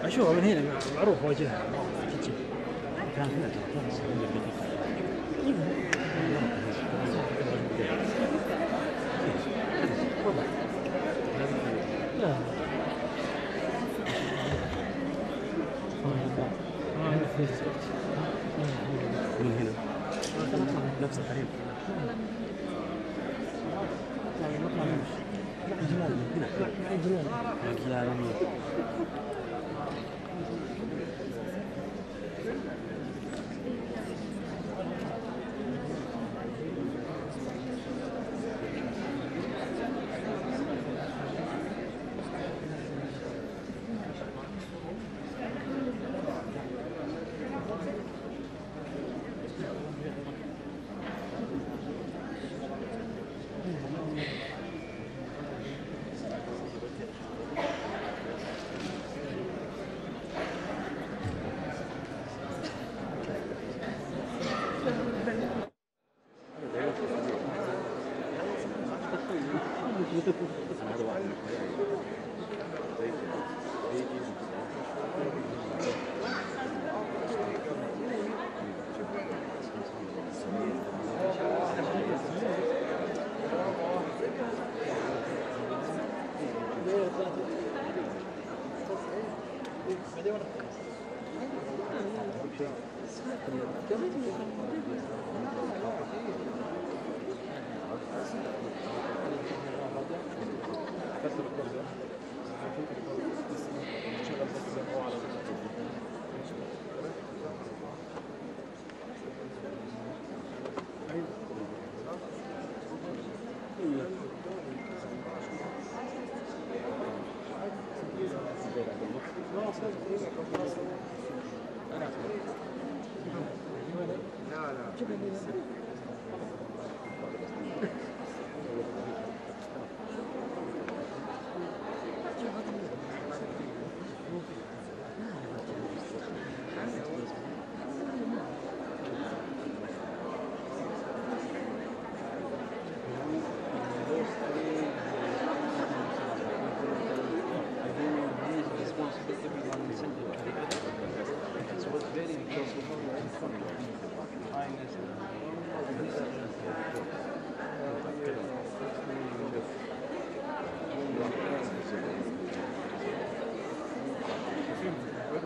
أشوفها من هنا معروف وجهها كان هنا من هنا نفس الحريم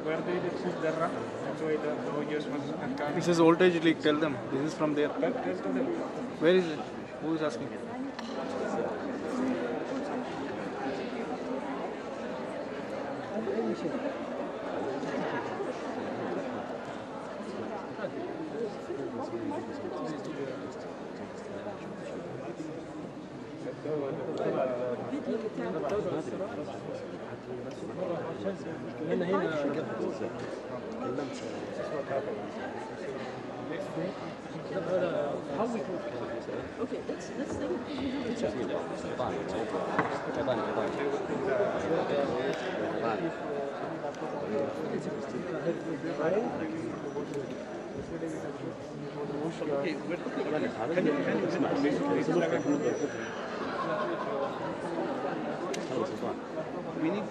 Where they choose the run, that's why the use must. This is voltage leak, tell them. This is from there. Where is it? Who is asking? لأن هنا Okay, let's think.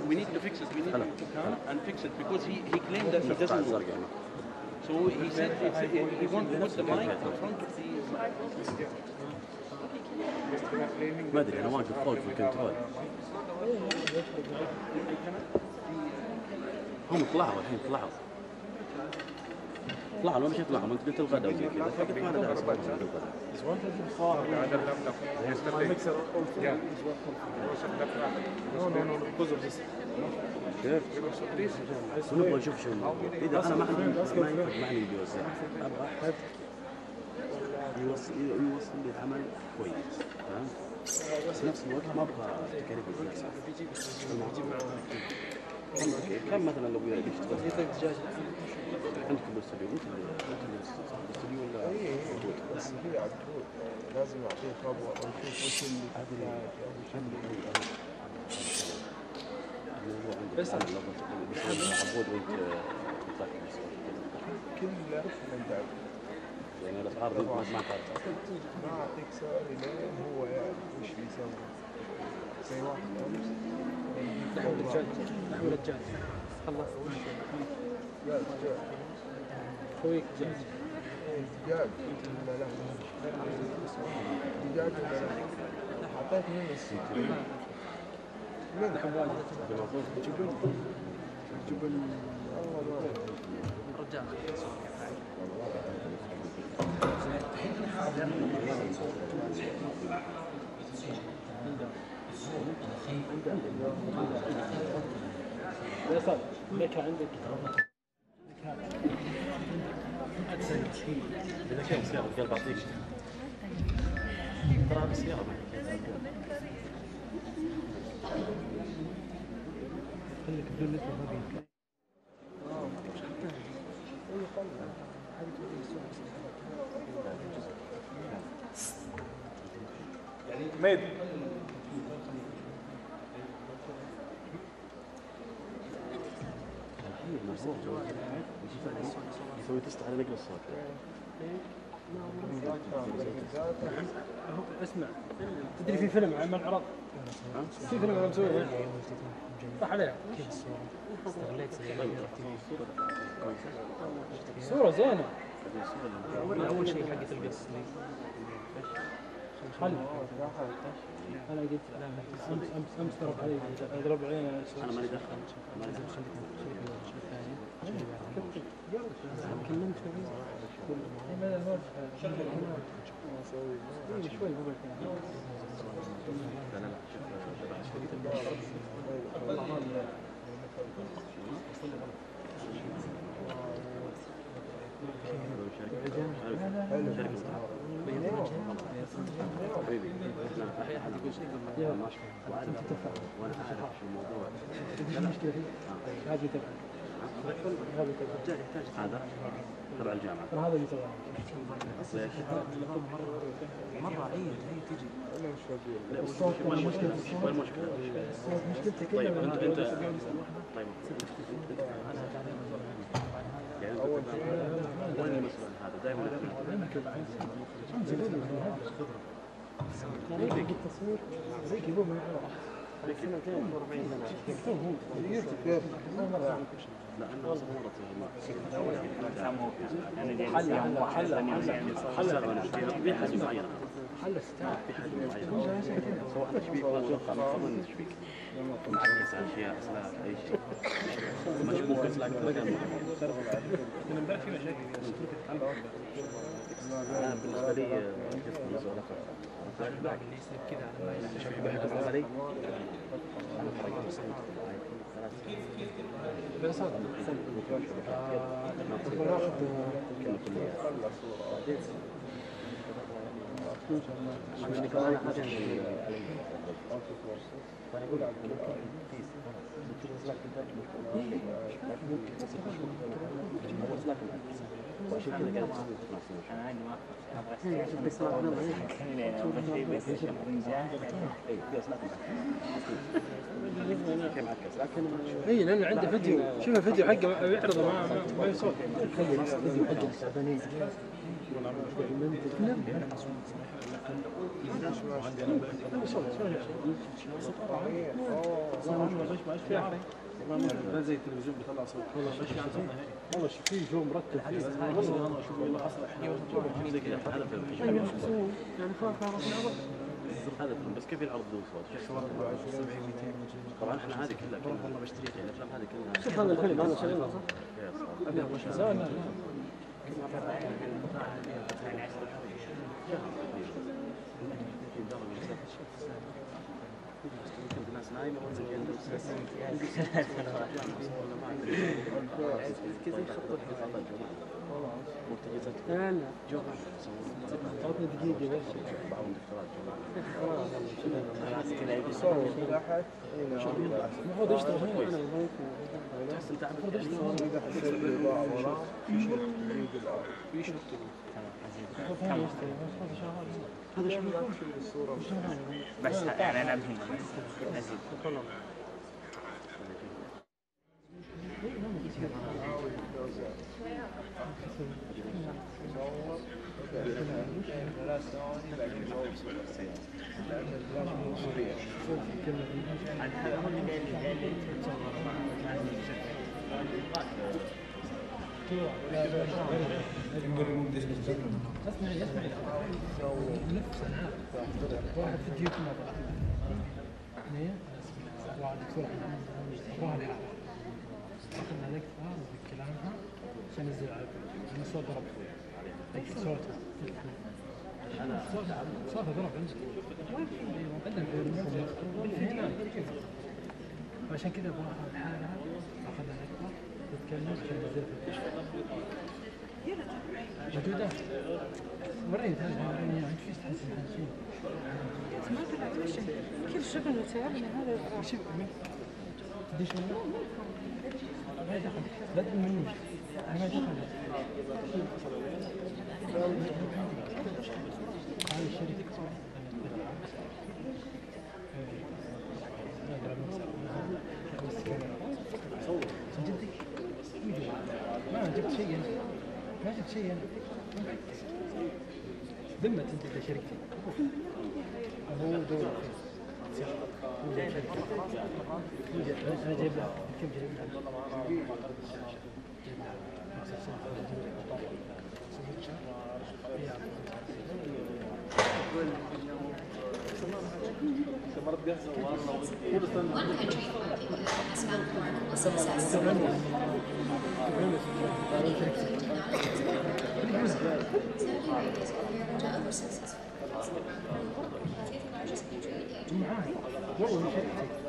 We need to fix it. We need to come and fix it because he claimed that he doesn't work. So he said he won't put the mic in front of the. ما ادري انا واقف فوق في الكنترول. هم طلعوا الحين طلعوا وانا شفت معهم انت قلت الغداء وزي كذا فقلت ما انا دارس معهم الغداء. كيف؟ ونبغى نشوف شو الموضوع. اذا انا ما يفرق معني بيوزع ابغى احد يوصل لي العمل كويس فهمت؟ بس نفس الوقت ما ابغى تكاليف زياده. كم مثلا لو يشتغل عندكم الاستوديو انت الاستوديو ولا بس هي عبود لازم اعطيه خبر ونشوف وش اللي بس عبود وانت كله انت يعني الاسعار دي ما تعرف ما اعطيك سعر لين هو يعرف وش بيسوي زي واحد لحم الدجاج خلص لا دجاج خويك دجاج دجاج ولا لحم دجاج ولا لحم اعطيت منه السيد من لحم واجد جبن رجال يا صاحبي لك عندك اذا كان سياره قال بعطيك ترى هذه السياره خليك بدون نسبه يعني ميد يسوي تست على نقل الصوت. اسمع تدري في فيلم عمل عرض في فيلم انا مسويه صح عليها صورة زينة أول شيء حقت القص خلي أنا قلت أمس ضرب علي ضرب علي أنا ماني دخل كلمت حبيبي احنا احيانا نقول شيء قبل ما اشوف وانا اعرف شو الموضوع. لا المشكله هذه هذا تبع الجامعه. هذا اللي تبع مره عيد هي تجي. لا وين المشكله؟ وين المشكله؟ مشكلتك طيب انت طيب انا يعني وين المسؤول هذا دائما يعني التصوير زي كذا ما يعرف سنتين 40 سنه لا انا صورت حل حل معين حل استاذ في حل معين سواء تشبيك ولا سواء تشبيك معكس اشياء اسلاك اي شيء مشبوك اسلاك من امبارح في مشاكل انا بالنسبه لي بالنسبه لك كذا بالنسبه لي انا فريق بس هذا اي لان عنده فيديو شوف الفيديو حقه يعرضه ما يصور الفيديو حقه السعوديه والله زي التلفزيون بيطلع صوت والله في جو مرتب والله حصل زي كذا يعني هذا بس كيف العرض بدون صوت؟ طبعا احنا هذه كلها والله بشتريها يعني الافلام هذه كلها شوف هذا الفيلم هذا شغلنا صح؟ الناس نايمه لا لا جو عطني دقيقه بس بعضهم دكتورات المفروض يشتغل هنا تحس انت في شرط هذا شو الصوره بس يعني انا بهم ازيد واحد فيديو كنا دكتور اخذنا لقطه بكلامها عشان ننزل على انا صوت ضرب صوتها انا صوتها ضرب عندك هنا عشان كذا ابغى الحالة اخذها لقطه تتكلم عشان ننزلها موجودة وريت هذا انت في تحس شيء ما طلعت شيء كل شغل وتعبنا هذا ليش ما دخل لا تقول مني ما دخل هذه الشركة ما جبت شيء ما جبت شيء ذمة انت شركتي هو دور انا جايب له كم جايب له Saudi Arabia is compared to other successful countries. Fifth largest country in Asia.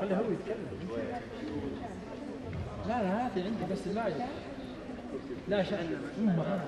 خليه هو يتكلم. لا هاتي عندي بس لا لا شأن معاه.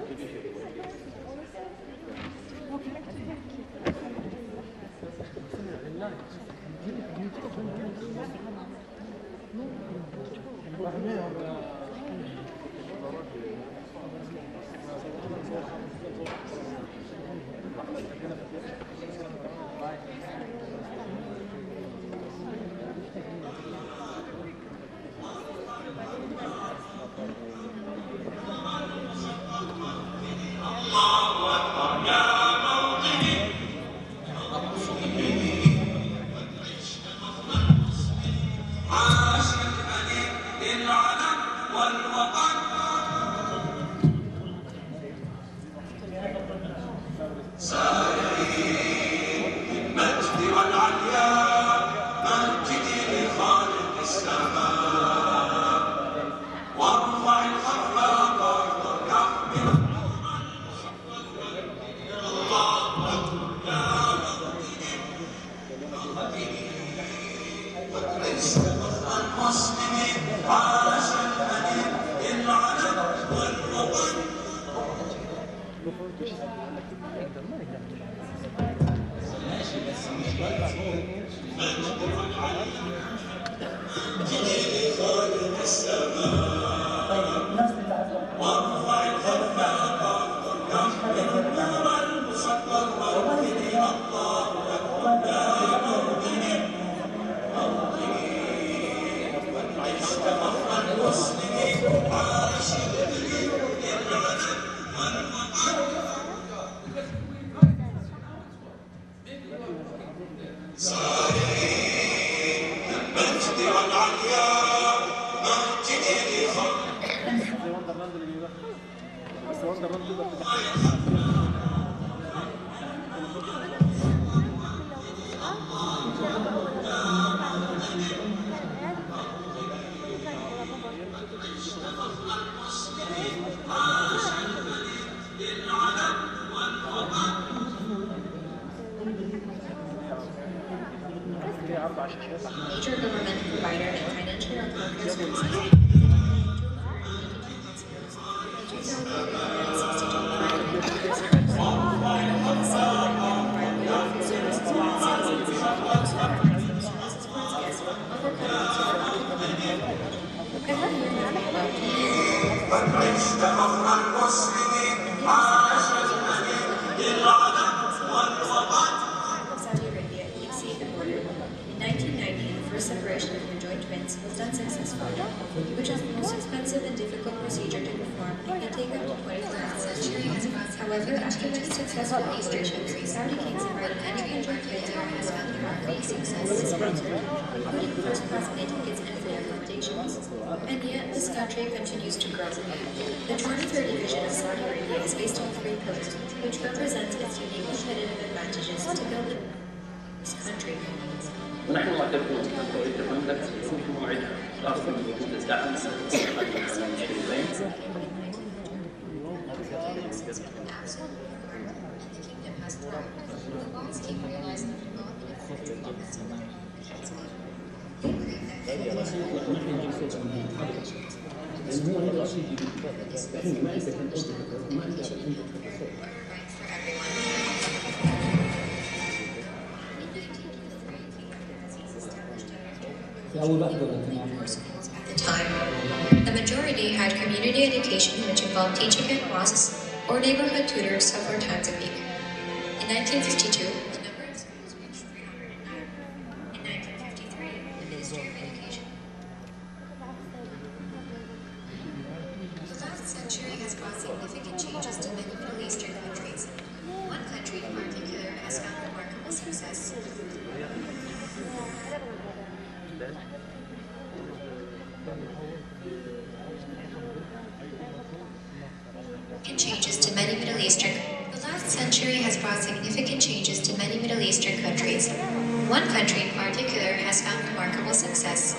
Major government provider and financial and healthcare services. Saudi Arabia, EC and border. In 1990, the first separation of conjoined twins was done successfully, which is the most expensive and difficult procedure to perform and can take up to 24 hours. However, after many successful demonstrations, Saudi kings and many conjoined twins has found the mark of success, including first-class plane tickets and free accommodations. And yet, this country continues to grow. The 2030 vision of Saudi Arabia is based on 3 pillars, which represent its unique competitive advantages to build this country. ونحن معتبرون أن المملكة يكون موعدها خاصة بوجود الدعم At the time, the majority had community education which involved teaching at mosques or neighborhood tutors several times a week. In 1952, the number of schools reached 309. In 1953, the Ministry of Education. The last century has brought significant changes to many Middle Eastern countries. One country in particular has found remarkable success. Changes to many Middle Eastern. The last century has brought significant changes to many Middle Eastern countries. One country in particular has found remarkable success.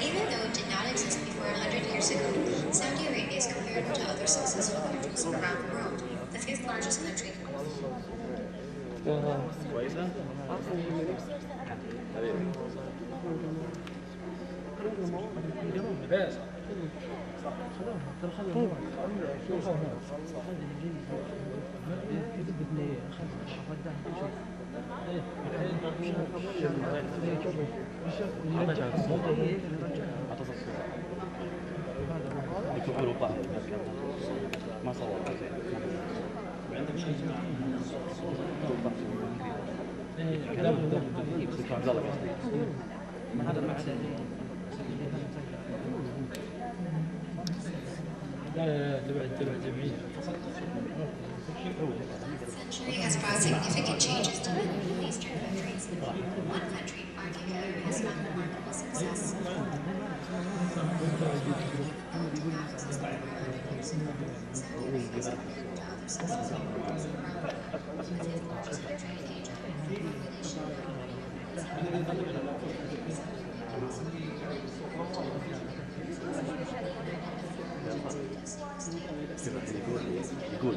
Even though it did not exist before 100 years ago, Saudi Arabia is compared compared to other successful countries around the world, the 5th largest country. ما صور عندك شيء Century has brought significant changes to many Middle Eastern countries. One country in particular has found remarkable success. يقول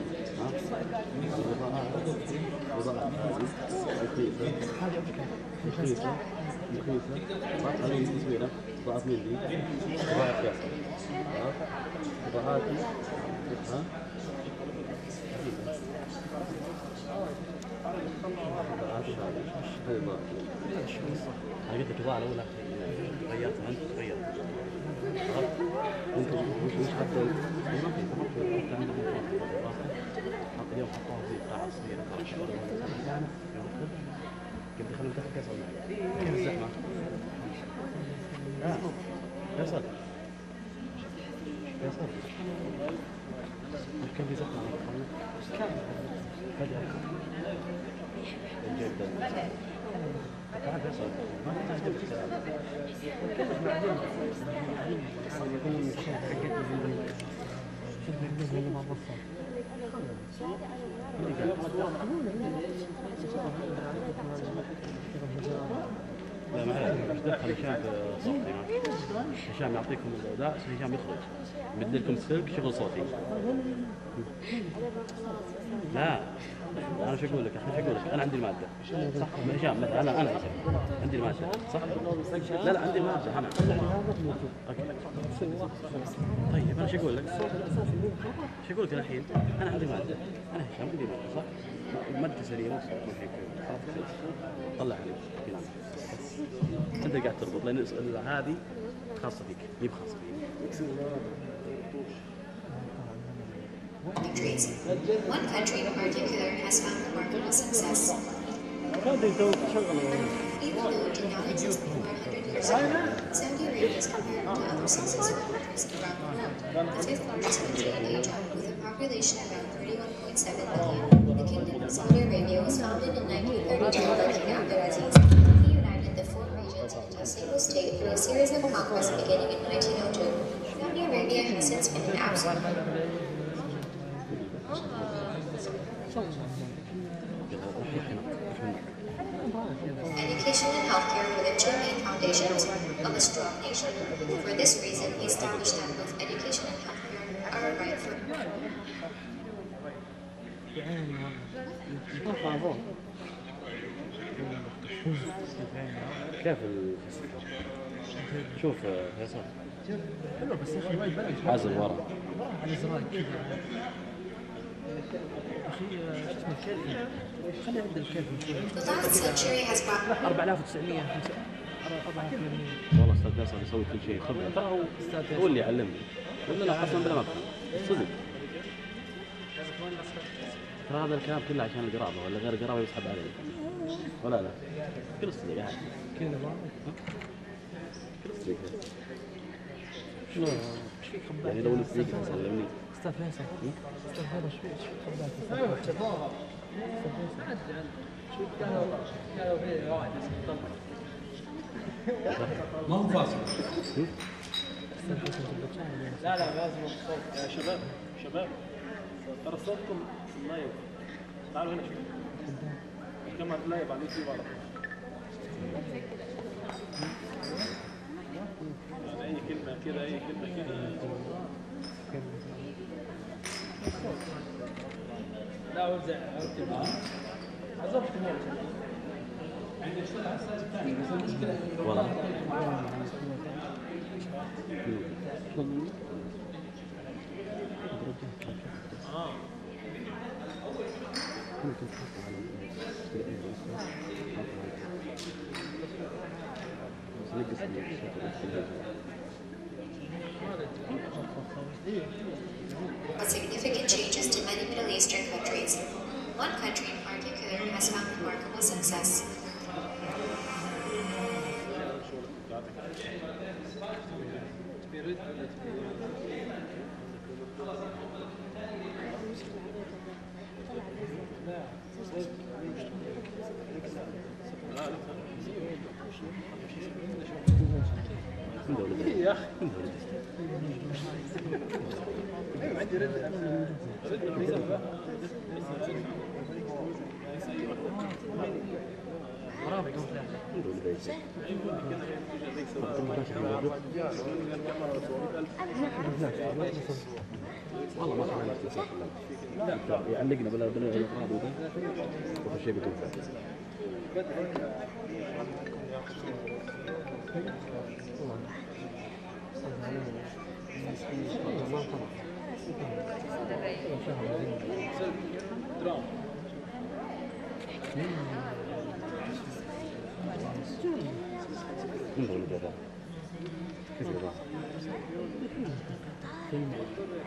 الوظائف هذه رخيصة هذه تصويره ضعف مني ضعف ياسر ضعاتي أنا قلت لك الوضع الأولى غيرتها أنت غيرت أنت مش حتى ما في حط اليوم حطوها في قاعة صغيرة قلت خلينا نفتح فيصل معي كيف الزحمة؟ فيصل فيصل كم في زحمة؟ كم؟ فجأة جدا تعال فيصل ما تحتاج كلش بعدين يكون الشيء حقتي في البيت شوف البيت ما بوصل لا ما عليك مش دخل هشام في صوتي هشام يعطيكم الأداء هشام يخرج بدلكم السلك شغل صوتي لا انا شو اقول لك انا عندي الماده صح هشام مثلا انا هشام عندي الماده صح لا عندي الماده انا طيب انا شو اقول لك الحين انا عندي ماده انا هشام عندي ماده صح الماده سليمه طلع عليك انت قاعد تربط لان هذه خاصه فيك مي بخاصه فيك One country in particular has found remarkable success. Even though it did not exist before 100 years ago, Saudi Arabia is compared to other successful countries around the world, the 5th largest country in Asia, with a population around 31.7 million. The Kingdom of Saudi Arabia was founded in 1932 by King Abdulaziz. He united the 4 regions into a single state through a series of conquests beginning in 1902. Saudi Arabia has since been an absolute education and healthcare were the 2 main foundations of a strong nation. For this reason, he established that both education and healthcare are a right for كيف شوف فيصل حلو بس يا اخي وايد بلد حازم ورا على الزراير اخي شو اسمه الكلفي خلي عند الكلفي 4900 والله استاذ فيصل يسوي كل شيء خبره ترى هو اللي يعلمني ولا لا اصلا بلا ما افهم صدق ترى هذا الكلام كله عشان القرابه ولا غير القرابه يسحب علي ولا لا كل الصدق عادي كذا ما كل الصدق شنو ايش فيك يعني لو نصدق سلمني استاذ فيصل استاذ هذا شو خبرات قالوا فيه واحد ما هو فاصل لا لازم الصوت يا شباب ترى صوتكم ما ينفع تعالوا هنا شوي كمان لا يبقى على اليوتيوب على طول اي كلمه كده اي كلمه كده. لا وزع عزبت عندك شغل على الاساس الثاني بس المشكله significant changes to many Middle Eastern countries. One country in particular has found remarkable success. يا اخي عندي رد والله ما كان يعلقنا بلا الاغراض وكل شيء بدون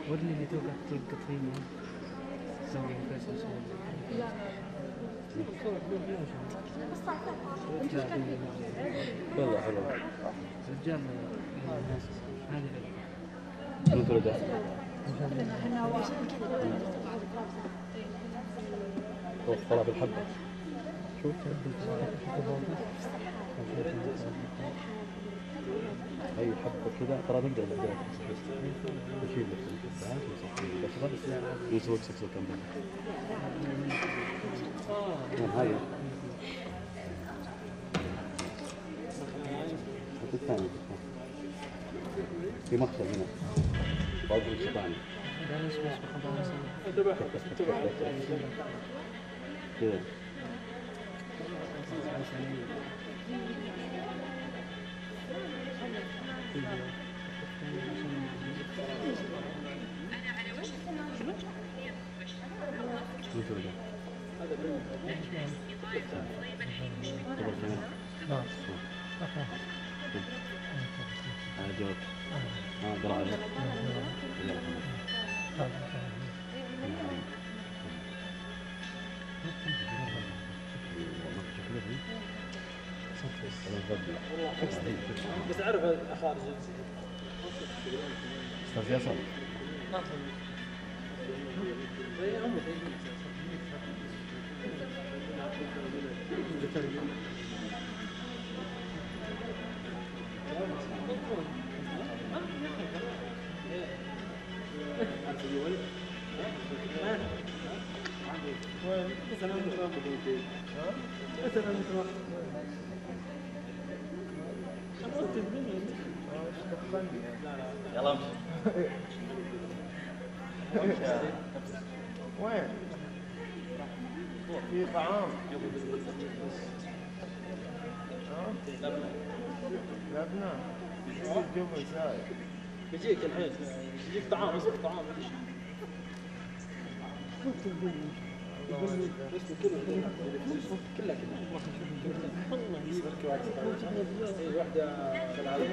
ورني اللي توقع تلقطين سوي فيس والله حلو رجال هذه مثل ده وفرها بالحبة شوف اي حبة كذا ترى نقدر نشيل يسوي سكسو كم هذه الثاني في مخشب هنا بعض الثاني كذا بس اعرف خارج استاذ ياسر يلا امشي. وين؟ في طعام. لبنان. جبل ساير. بيجيك الحين بيجيك طعام اسمه طعام كلها واحدة في العالمي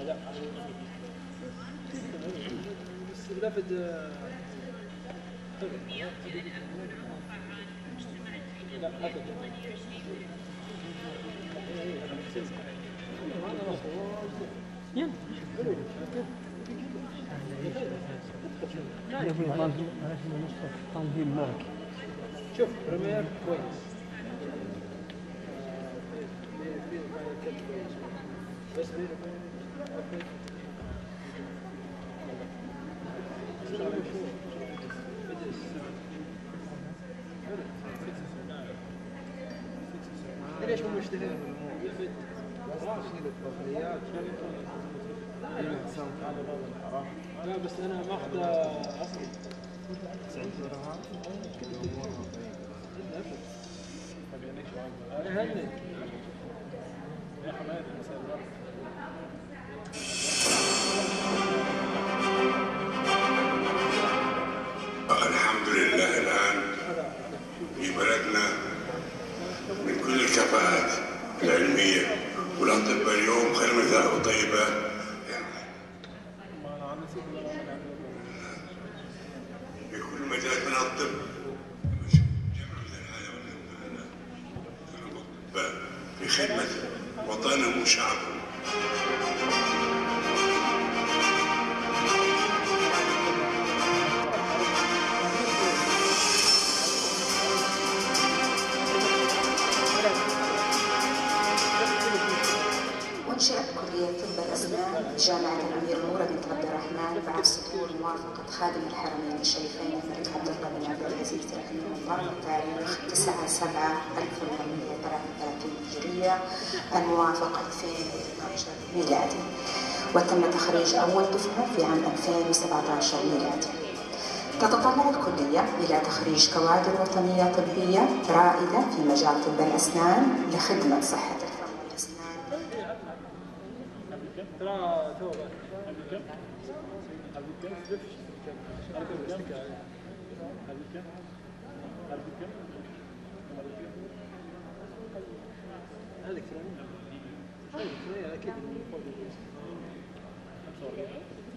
لا بس لفت لا أكد شوف بريمير كويس بس ليش هم يشتهرون؟ تشيل الطفليات لا بس انا ماخذ اصلي. الحمد لله الآن في بلدنا من كل الكفاءات العلمية والأطباء اليوم خير مثال وطيبة في كل مجال من الطب في خدمة وطنهم وشعبهم. أنشئت كلية طب الأسنان جامعة الأمير نورة بنت عبد الرحمن بعد صدور موافقة خادم الحرمين الشريفين الملك عبد الله بن عبد العزيز رحمه الله تاريخ 9/7/1833 هجرية الموافق 2012 ميلادي، وتم تخريج أول دفعة في عام 2017 ميلادي. تتطلع الكلية إلى تخريج كوادر وطنية طبية رائدة في مجال طب الأسنان لخدمة صحة الفم والأسنان.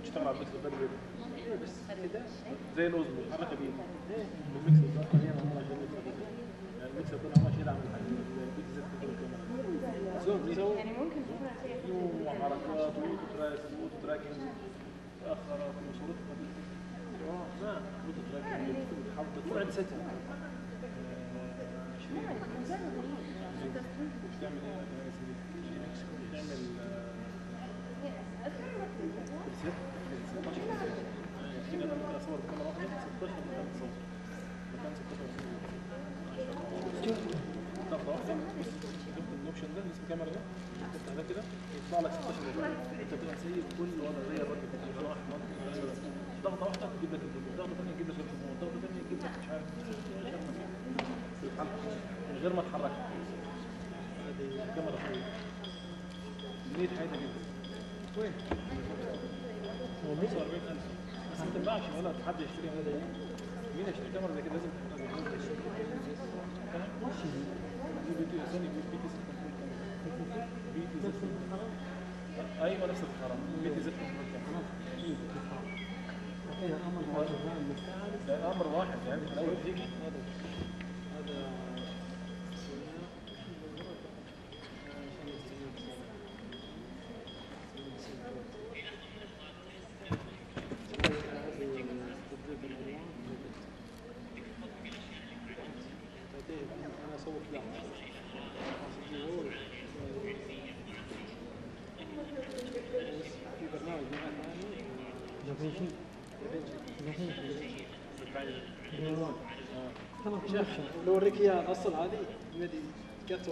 تشتغل على مثل البلد بس كده زي الوزن حركه بيه الميكس ده يعني الميكس كله ماشي يدعم الحاجه البيتزا كله يعني ممكن وحركات وتراكنج تاخر وصورتها ما وتراكنج بتحط عند ستة 20 تعمل ايه تعمل كده انا ممكن اصور بكاميرا واحده 16 مكان تصور مكان 16 ضغطه واحده بص الاوبشن ده اسمه كاميرا ده تفتح ده كده يطلع لك 16 مكان انت بتبقى مسيب كل وضع زي الراجل بتاع ضغطه واحده تجيب لك الفيديو ضغطه ثانيه تجيب لك الفيديو ضغطه ثانيه تجيب لك مش عارف في الحلقه من غير ما تحرك هذه كاميرا حلوه نيت حاجه جدا وين هو 45000 بس ما تنباعش ولا حد يشتريها ولا مين يشتري كاميرا زي كده لازم ايوه نفس الحرام بيتي زفت امر واحد يعني من اول تيجي هذا لو اوريك اياها الاصل هذه مدي كات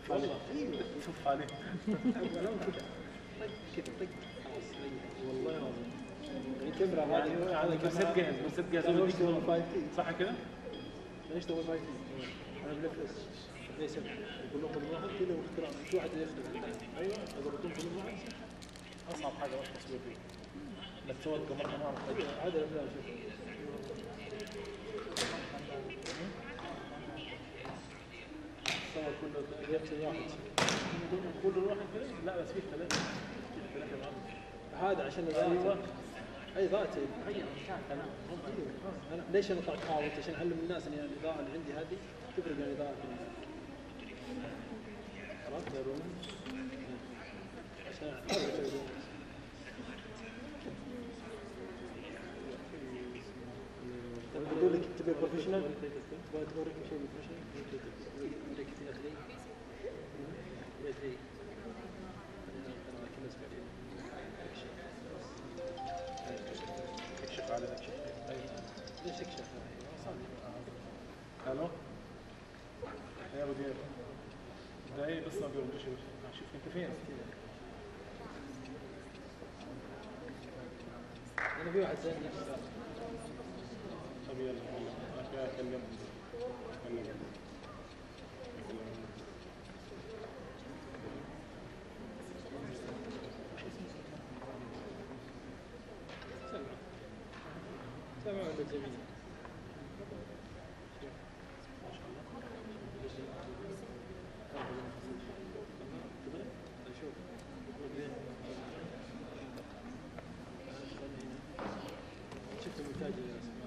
والله شوف عليه كذا طق خلاص والله العظيم الكاميرا هذه برسيت جاهز صح كده؟ ليش تو 5 انا بنفس ليش يقول لهم كل واحد كذا واختراع مش واحد يخدم ايوه اذا بدهم كل واحد اصعب حاجه وقت التصوير دي انك تصور كاميرا هذا لا شوف صور كله يكفي واحد كل واحد كده لا بس فيه ثلاثه هذا عشان ذاته اي ذاتي انا ليش انا طلعت حاولت عشان اعلم الناس ان الاضاءه اللي عندي هذه تفرق عن الاضاءه عرفت يا رومي عشان بقول لك تبي بروفيشنال بوريك شيء بروفيشنال اوريك داخلي اكشف على اكشف ليش اكشف الو يا ابو دياب ده ايه بس ما بيردش. شوف انت فين؟ انا في واحد ثاني نفس السؤال. طب يلا انا اكلمهم. سامع ولا جميل؟ شفت المونتاج اللي اسمه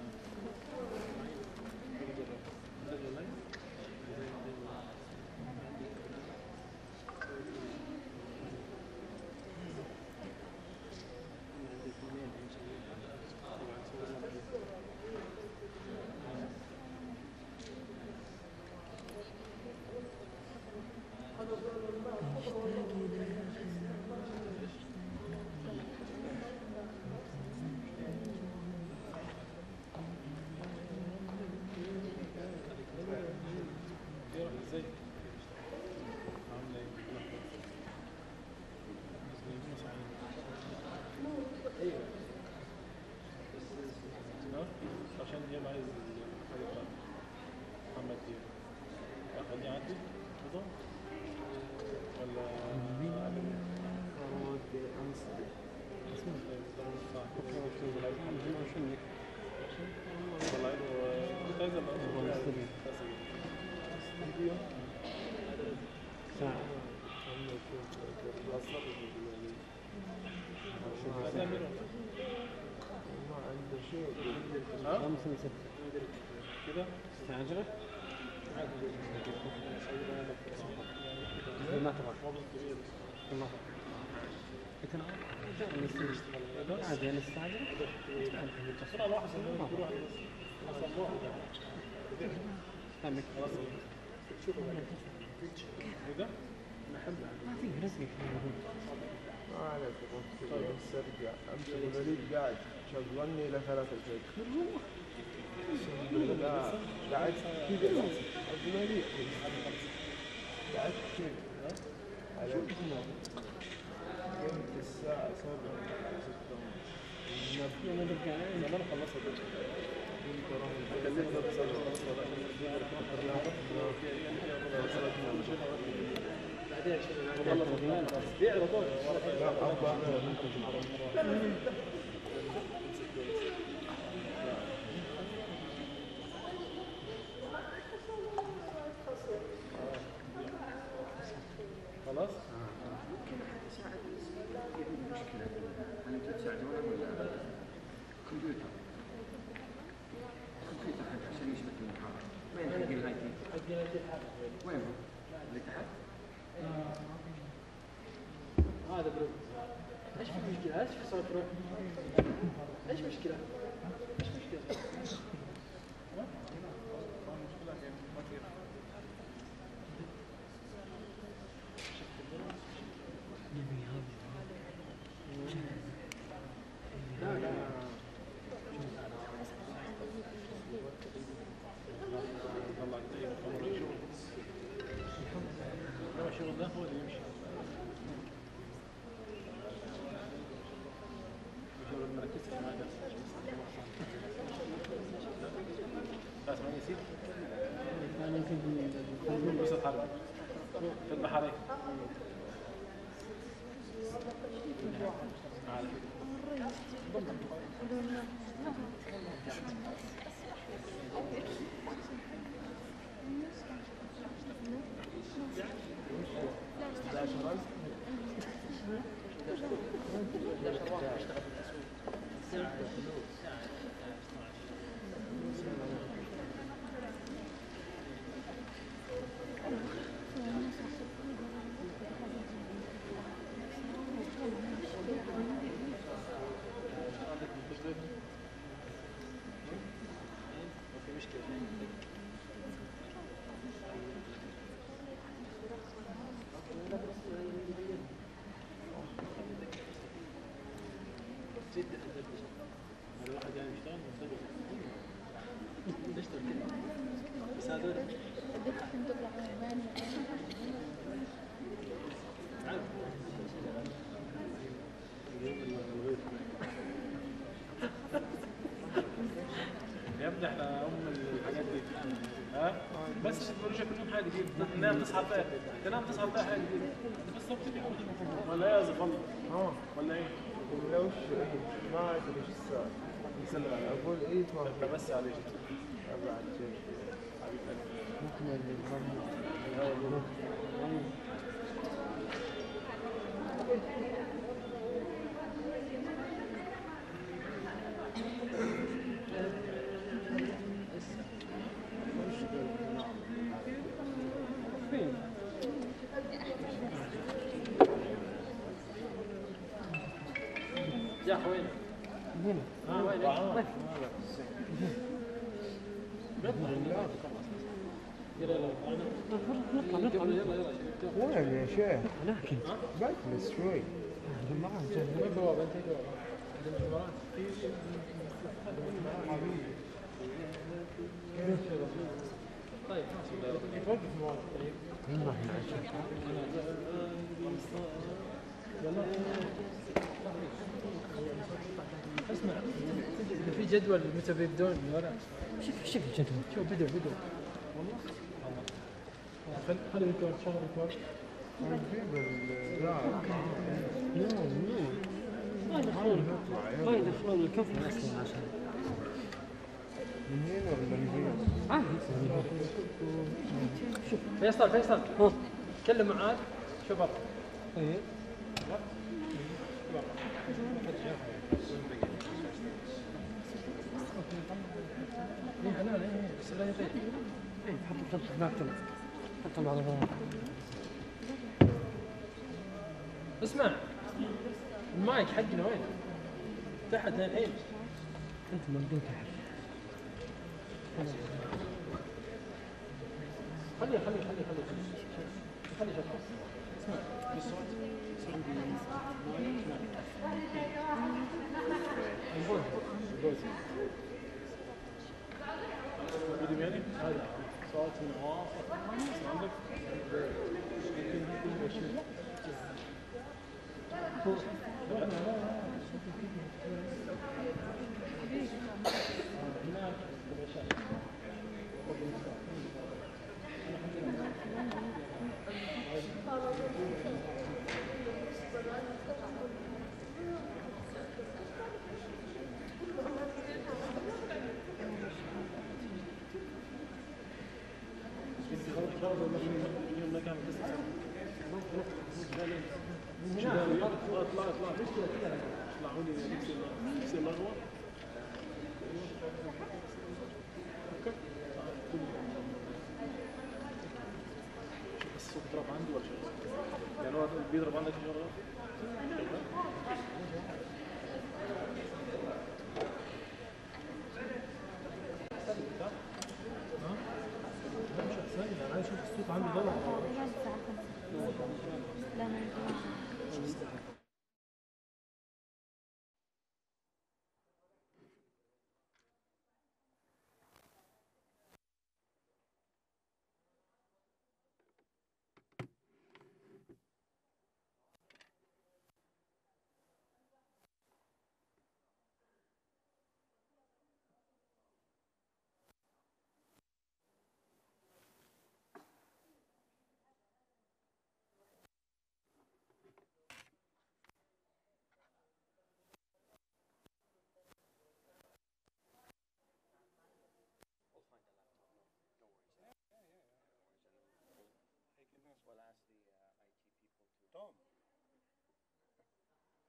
عشان دي عايز حاجه بتاعت محمد دي اخليه عندي رضا ولا كده استعجلت ما تبغى عادي انا استعجل بسرعه الواحد يروح اصلوها خلاص شوف كده نحبها ما في رزق ما عليك بس ارجع امشي الوليد قاعد شغلني الى 3 الفجر قعدت كذا الوليد قعدت كذا على قمت الساعة 7 زمان خلصت بعدين خلاص؟ مشكلة أنا كنت تساعدوني ولا كمبيوتر حق عشان يثبت المحاضرة وين حقين الهاي تي؟ حقين الهاي تي وين هو؟ اللي تحت؟ هذا بلوك ايش في مشكلة؟ ايش في صوت روح؟ ايش مشكلة؟ ايش مشكلة؟ لا لا طلع الشغل ده هو اللي يمشي الشغل ما ركزتش معاه ده لا اسمعني يا سيدي انا يمكن بس اتحرك في البحرين تصحى فيها تنام تصحى فيها حاجه جديده بالضبط ولا يعزف والله ولا ايه؟ لا وش ما ادري ايش السؤال. يسلم عليك اقول ايه ما بس عليك بعد شيء ممكن اللي يا وين؟ هنا وين؟ وين يا شيخ؟ لكن بجلس شوي. طيب توقف المواد طيب. يلا اسمع في جدول متى بيبدون من ورا. شوف الجدول. شوف بدوا والله خلي ريكورد شغل ريكورد. ما يدخلون الكفر اصلا عشان من هنا ولا من هنا؟ شوف فيصل تكلم معاك شوف طيب بس لا يطير حط على الغرام. اسمع المايك حقنا وين؟ تحت الحين انت موجود تحت. خلي شغال. اسمع بالصوت يعني هذا صوت من واصل عندك بيضرب عندي ولا شيء؟ يعني هو بيضرب عندك شغله؟ مش احسن يعني عايز اشوف الصوت عندي ضرب.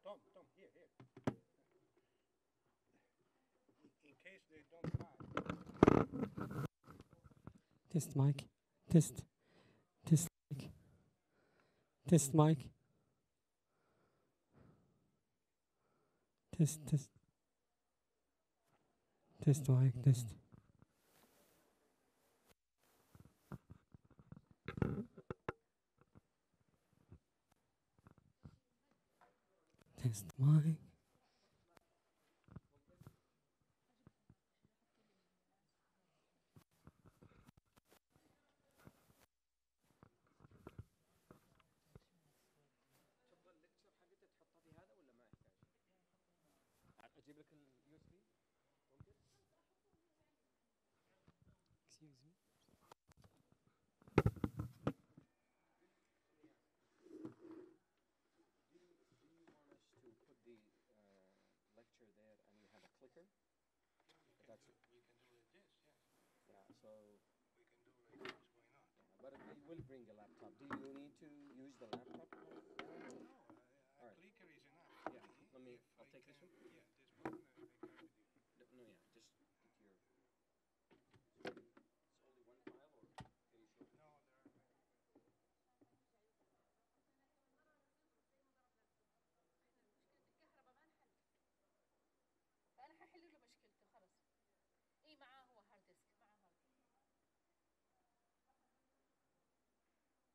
Tom, here. In case they don't buy. Test mic. Test mic. Test mic. Test mic. Test. Test mic. اجيب لك اليو اس بي ممكن؟ Excuse me. So we can do like this. Why not? But we will bring a laptop. Do you need to use the laptop? No, a clicker is enough. Yeah. I'll take this one. Yeah, this one. I come with you. No, yeah. Just put your. It's only one file, or can you show? No, there are many. فانا هحل له مشكلته خلص. ايه معاه هو هارد ديسك، معاه هارد. انت بس اهمك بس تعال.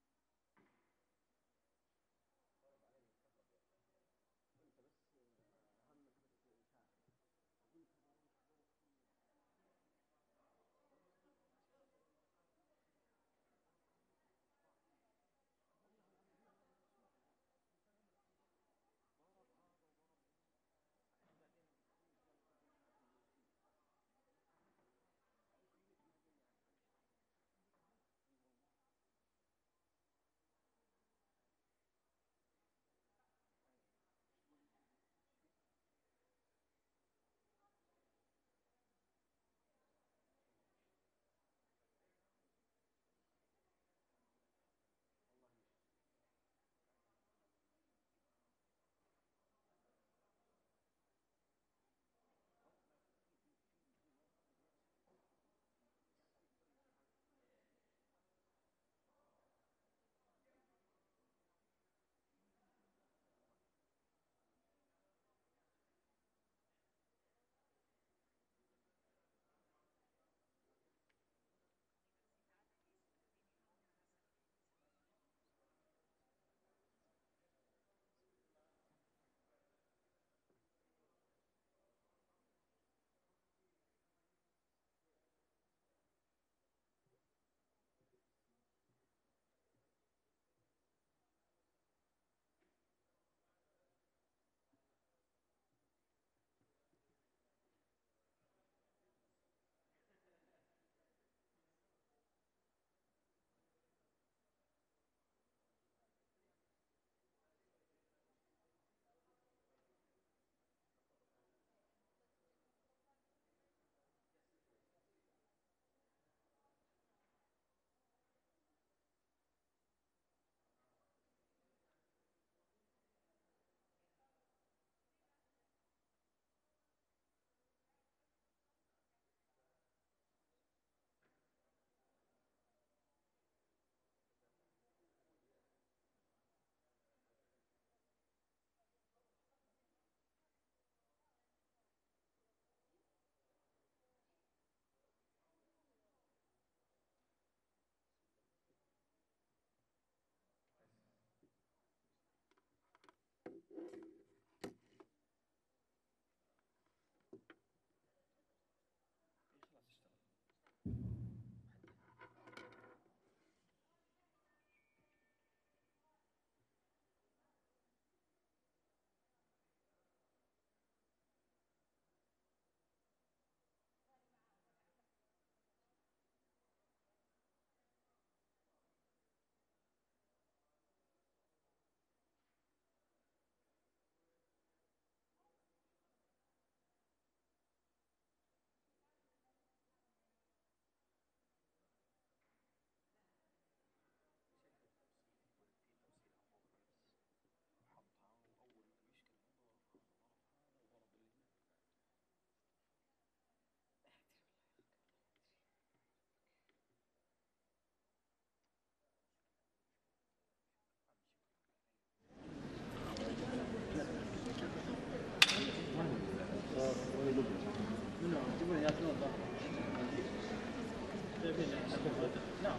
نعم.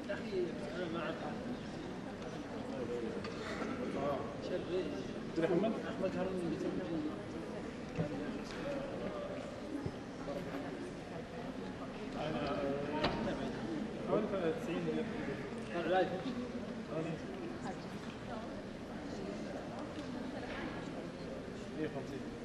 يا اخي انا ما اعرف. شربي احمد هارون بيتم حوالي 90 العلاج. ايه 50